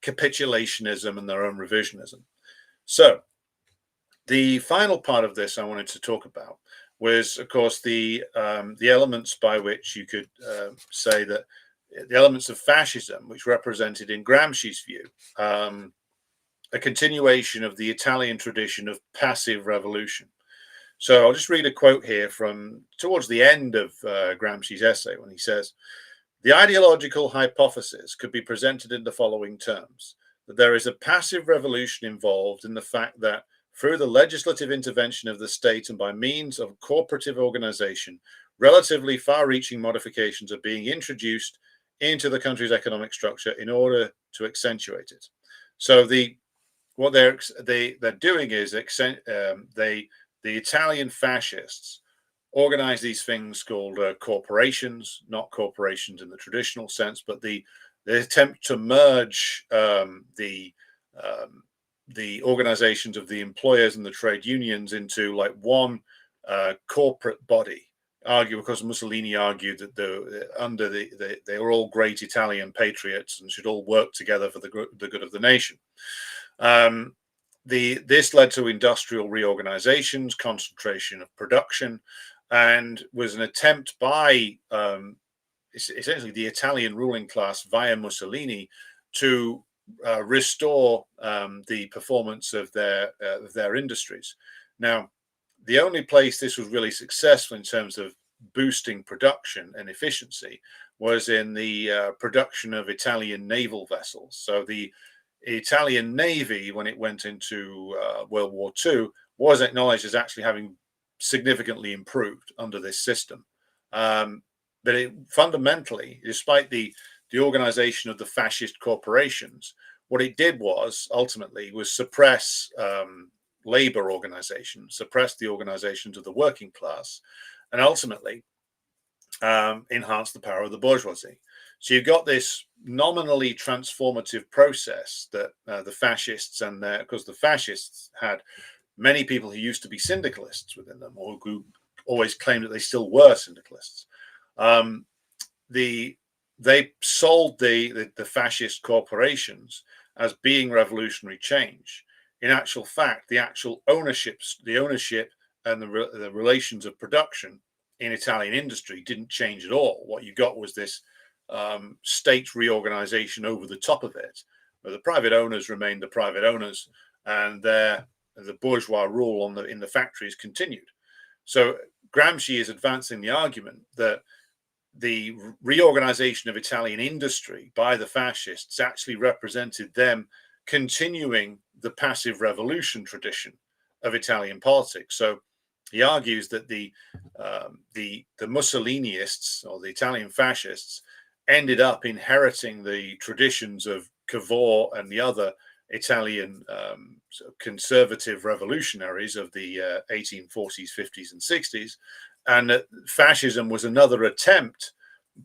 capitulationism and their own revisionism. So the final part of this I wanted to talk about was, of course, the elements by which you could say that the elements of fascism, which represented in Gramsci's view a continuation of the Italian tradition of passive revolution. So I'll just read a quote here from towards the end of Gramsci's essay when he says, "The ideological hypothesis could be presented in the following terms, that there is a passive revolution involved in the fact that through the legislative intervention of the state and by means of cooperative organization, relatively far-reaching modifications are being introduced into the country's economic structure in order to accentuate it." So what they're doing is the Italian fascists organize these things called corporations, not corporations in the traditional sense, but they attempt to merge the organizations of the employers and the trade unions into like one corporate body. Because Mussolini argued that they were all great Italian patriots and should all work together for the good of the nation. This led to industrial reorganizations, concentration of production, and was an attempt by essentially the Italian ruling class via Mussolini to restore the performance of their industries. Now, the only place this was really successful in terms of boosting production and efficiency was in the production of Italian naval vessels. So the Italian Navy, when it went into World War II, was acknowledged as actually having significantly improved under this system. But it fundamentally, despite the organization of the fascist corporations, what it did was ultimately was suppress labor organizations, suppress the organizations of the working class, and ultimately enhance the power of the bourgeoisie. So you've got this nominally transformative process that the fascists and because the fascists had many people who used to be syndicalists within them, or who always claimed that they still were syndicalists. They sold the fascist corporations as being revolutionary change. In actual fact, the actual ownership and the relations of production in Italian industry didn't change at all. What you got was this state reorganization over the top of it, where the private owners remained the private owners, and the bourgeois rule in the factories continued. So Gramsci is advancing the argument that the reorganization of Italian industry by the fascists actually represented them continuing the passive revolution tradition of Italian politics. So he argues that the Mussoliniists, or the Italian fascists, ended up inheriting the traditions of Cavour and the other Italian conservative revolutionaries of the 1840s, 50s, and 60s, and that fascism was another attempt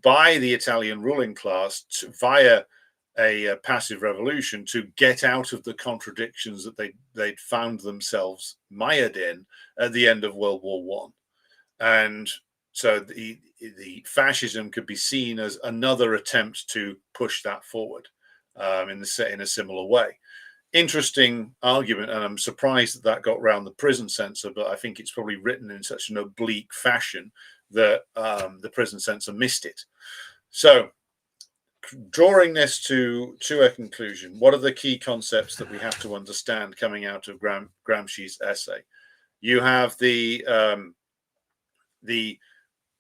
by the Italian ruling class via a passive revolution to get out of the contradictions that they'd found themselves mired in at the end of World War I. And so the fascism could be seen as another attempt to push that forward in a similar way. Interesting argument, and I'm surprised that got round the prison censor, but I think it's probably written in such an oblique fashion that the prison censor missed it. So, drawing this to a conclusion, what are the key concepts that we have to understand coming out of Gramsci's essay? You have the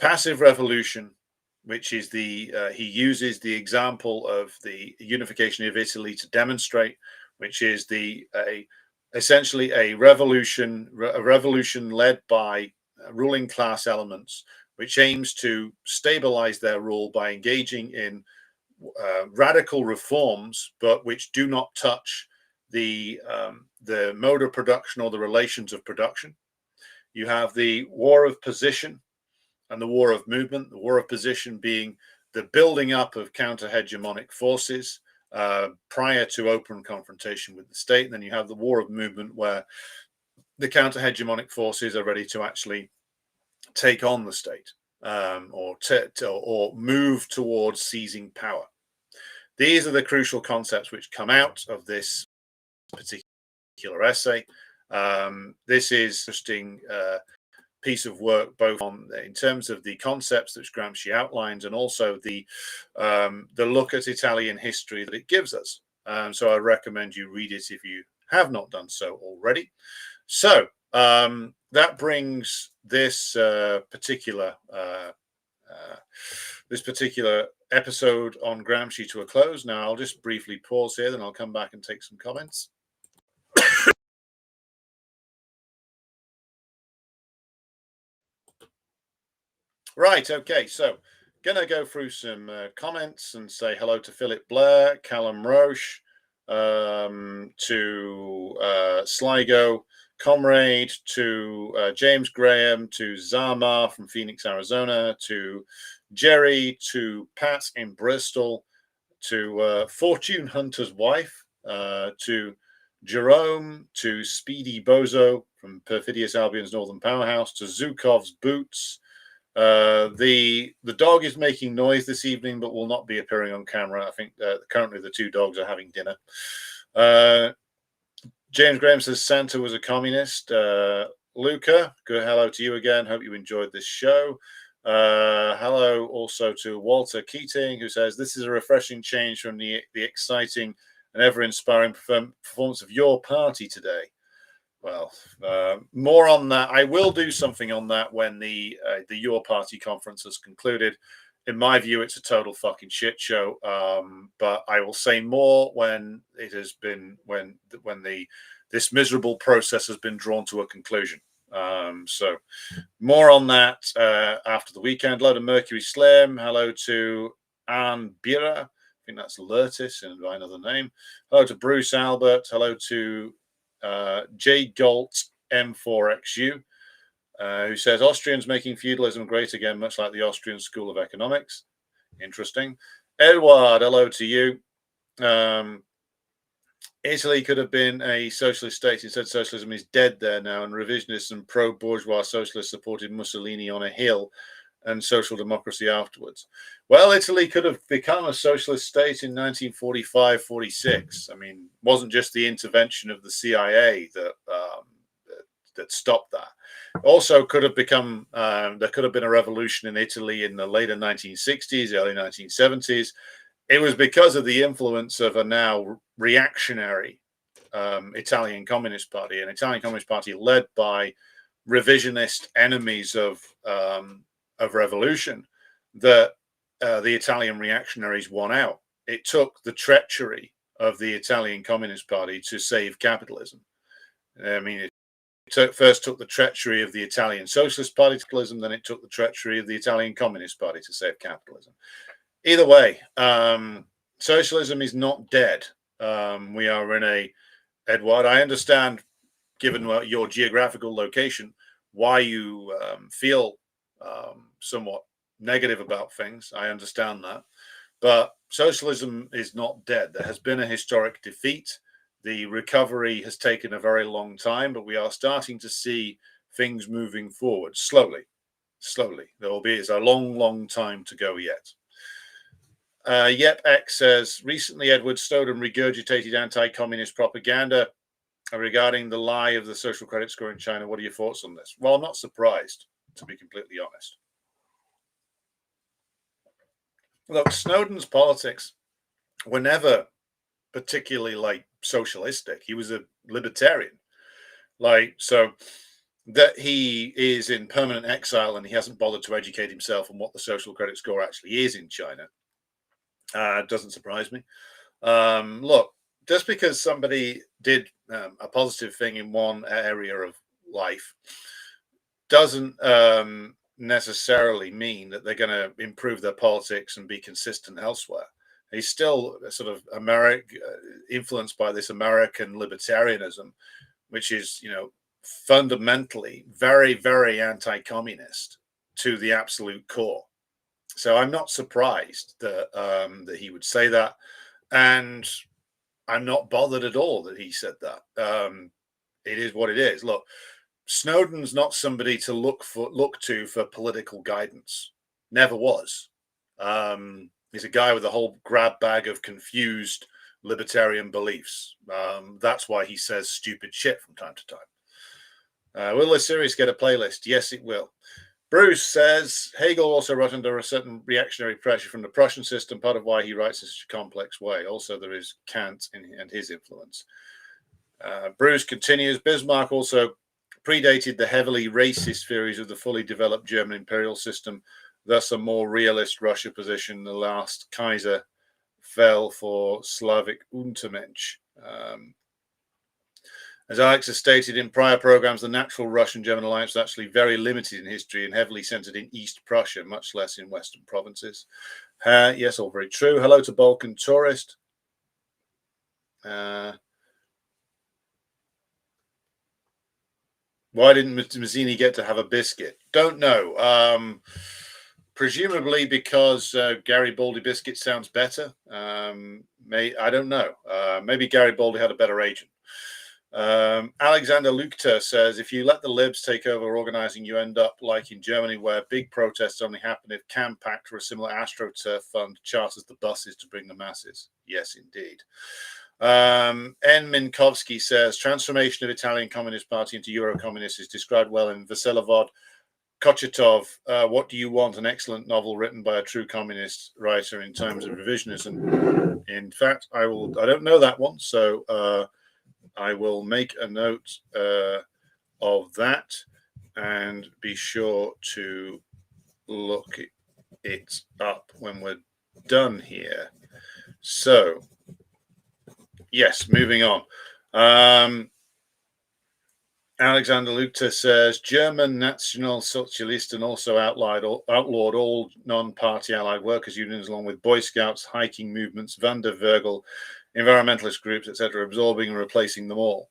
passive revolution, which is he uses the example of the unification of Italy to demonstrate, which is essentially a revolution led by ruling class elements, which aims to stabilize their rule by engaging in radical reforms, but which do not touch the mode of production or the relations of production. You have the war of position and the war of movement. The war of position being the building up of counter-hegemonic forces prior to open confrontation with the state. And then you have the war of movement, where the counter-hegemonic forces are ready to actually take on the state or move towards seizing power. These are the crucial concepts which come out of this particular essay. This is interesting piece of work, both in terms of the concepts that Gramsci outlines and also the look at Italian history that it gives us. So I recommend you read it if you have not done so already. So that brings this particular episode on Gramsci to a close. Now I'll just briefly pause here, then I'll come back and take some comments. Right, okay, so gonna go through some comments and say hello to Philip Blair, Callum Roche, to Sligo, Comrade, to James Graham, to Zama from Phoenix, Arizona, to Jerry, to Pat in Bristol, to Fortune Hunter's wife, to Jerome, to Speedy Bozo from Perfidious Albion's Northern Powerhouse, to Zukov's Boots. The dog is making noise this evening, but will not be appearing on camera. I think currently the two dogs are having dinner. James Graham says Santa was a communist. Luca, good hello to you again. Hope you enjoyed this show. Hello also to Walter Keating, who says this is a refreshing change from the exciting and ever-inspiring performance of your party today. Well, more on that. I will do something on that when the Your Party conference has concluded. In my view, it's a total fucking shit show. But I will say more when it has been this miserable process has been drawn to a conclusion. So more on that after the weekend. Hello to Mercury Slim. Hello to Anne Bira. I think that's Lurtis by another name. Hello to Bruce Albert. Hello to J. Galt M4XU, who says Austrians making feudalism great again, much like the Austrian School of Economics. Interesting. Edward, hello to you. Italy could have been a socialist state. Instead, socialism is dead there now, and revisionists and pro-bourgeois socialists supported Mussolini on a hill and social democracy afterwards. Well, Italy could have become a socialist state in 1945-46. I mean, it wasn't just the intervention of the CIA that stopped that. Also could have become, there could have been a revolution in Italy in the later 1960s, early 1970s. It was because of the influence of a now reactionary Italian Communist Party, an Italian Communist Party led by revisionist enemies of revolution, that the Italian reactionaries won out. It took the treachery of the Italian Communist Party to save capitalism. I mean, first took the treachery of the Italian Socialist Party to capitalism, then it took the treachery of the Italian Communist Party to save capitalism. Either way, socialism is not dead. We are in Edward, I understand, given your geographical location, why you feel somewhat negative about things. I understand that. But socialism is not dead. There has been a historic defeat. The recovery has taken a very long time, but we are starting to see things moving forward slowly. slowly. It's a long, long time to go yet. Yep X says, recently Edward Snowden regurgitated anti-communist propaganda regarding the lie of the social credit score in China. What are your thoughts on this? Well, I'm not surprised, to be completely honest. Look, Snowden's politics were never particularly like socialistic. He was a libertarian. So that he is in permanent exile and he hasn't bothered to educate himself on what the social credit score actually is in China doesn't surprise me. Look, just because somebody did a positive thing in one area of life doesn't necessarily mean that they're going to improve their politics and be consistent elsewhere. He's still sort of influenced by this American libertarianism, which is, fundamentally very, very anti-communist to the absolute core. So I'm not surprised that he would say that, and I'm not bothered at all that he said that. It is what it is. Look, Snowden's not somebody to look to for political guidance. Never was. He's a guy with a whole grab bag of confused libertarian beliefs. That's why he says stupid shit from time to time. Will this series get a playlist? Yes, it will. Bruce says, Hegel also wrote under a certain reactionary pressure from the Prussian system, part of why he writes in such a complex way. Also, there is Kant and his influence. Bruce continues, Bismarck also predated the heavily racist theories of the fully developed German imperial system, thus a more realist Russia position. The last Kaiser fell for Slavic Untermensch. As Alex has stated in prior programs, the natural Russian-German alliance was actually very limited in history and heavily centered in East Prussia, much less in Western provinces. Yes, all very true. Hello to Balkan Tourist. Why didn't Mazzini get to have a biscuit? Don't know. Presumably because Garibaldi biscuit sounds better. I don't know. Maybe Garibaldi had a better agent. Alexander Lukter says, if you let the libs take over organizing, you end up like in Germany, where big protests only happen if Campact or a similar AstroTurf fund charters the buses to bring the masses. Yes, indeed. N. Minkowski says, transformation of Italian Communist Party into Euro-Communist is described well in Veselovod Kochetov. What Do You Want? An excellent novel written by a true communist writer in terms of revisionism. In fact, I don't know that one, so I will make a note of that and be sure to look it up when we're done here. So, yes, moving on. Alexander Lukter says, German National Socialisten also outlawed all non-party allied workers' unions, along with Boy Scouts, hiking movements, Van der Vogel, environmentalist groups, etc., absorbing and replacing them all.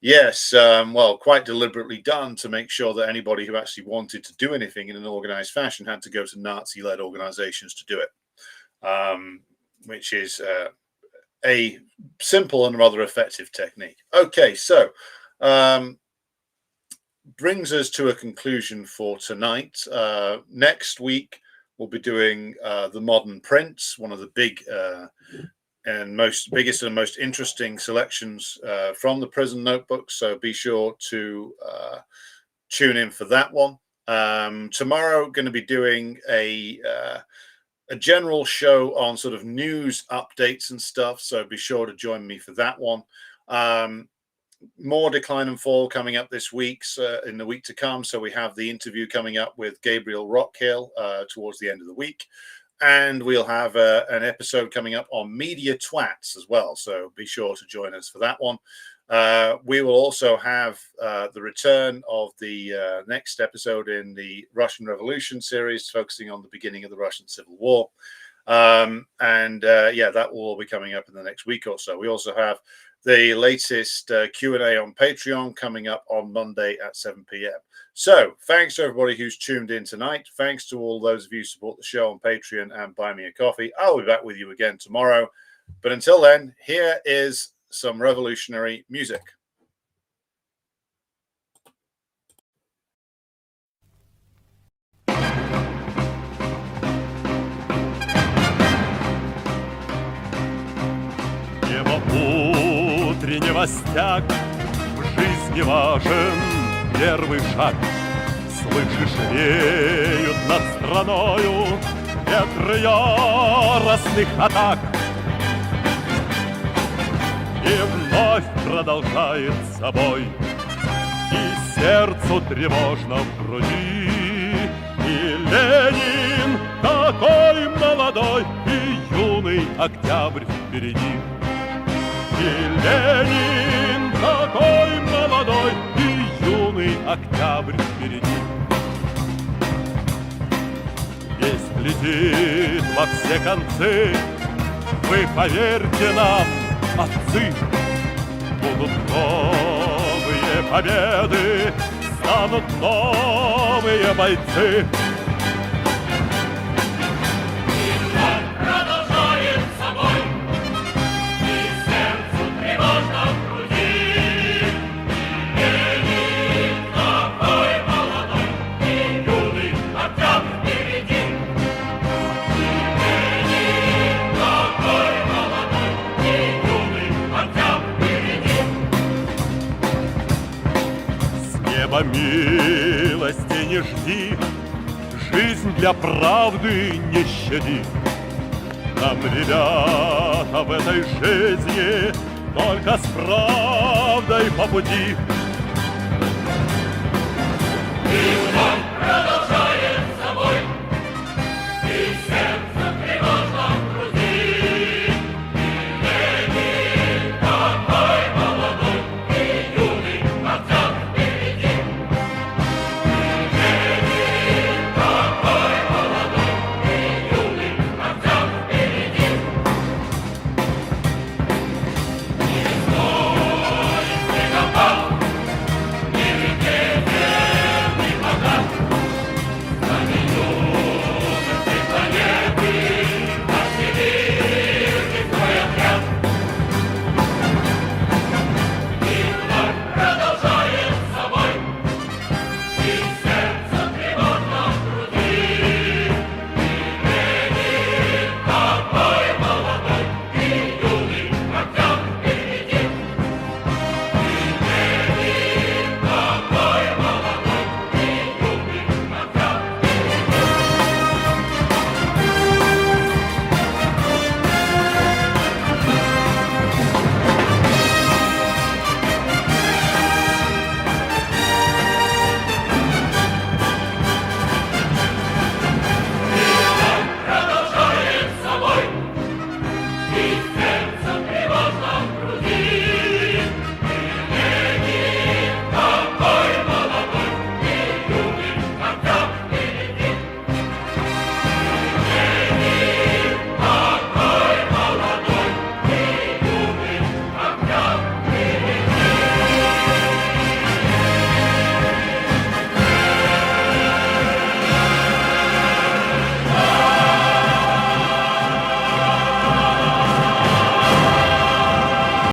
Yes, well, quite deliberately done to make sure that anybody who actually wanted to do anything in an organized fashion had to go to Nazi-led organizations to do it, which is a simple and rather effective technique. Okay, so brings us to a conclusion for tonight. Next week, we'll be doing The Modern Prince, one of the biggest and most interesting selections from the prison notebook. So be sure to tune in for that one. Tomorrow, going to be doing a general show on sort of news updates and stuff. So be sure to join me for that one. More Decline and Fall coming up this week, in the week to come. So we have the interview coming up with Gabriel Rockhill towards the end of the week. And we'll have an episode coming up on media twats as well. So be sure to join us for that one. We will also have the return of the next episode in the Russian Revolution series, focusing on the beginning of the Russian Civil War. Yeah, that will all be coming up in the next week or so. We also have the latest Q&A on Patreon coming up on Monday at 7 p.m. So thanks to everybody who's tuned in tonight. Thanks to all those of you who support the show on Patreon and Buy Me a Coffee. I'll be back with you again tomorrow. But until then, here is some revolutionary music. его утреннего стяг в жизни важен первый шаг. Слышишь, веют над страною ветры яростных атак. И вновь продолжает собой, и сердцу тревожно в груди. И Ленин такой молодой, и юный октябрь впереди. И Ленин такой молодой, и юный октябрь впереди. Весть летит во все концы, вы поверьте нам, отцы. Будут новые победы, станут новые бойцы. Продолжает собой, и сердцу тревожно в груди. Ленин такой молодой, и юный октябрь впереди. Ленин такой молодой, и юный октябрь впереди. С неба милости не жди, жизнь для правды не щади. Нам, ребята, в этой жизни только с правдой по пути. И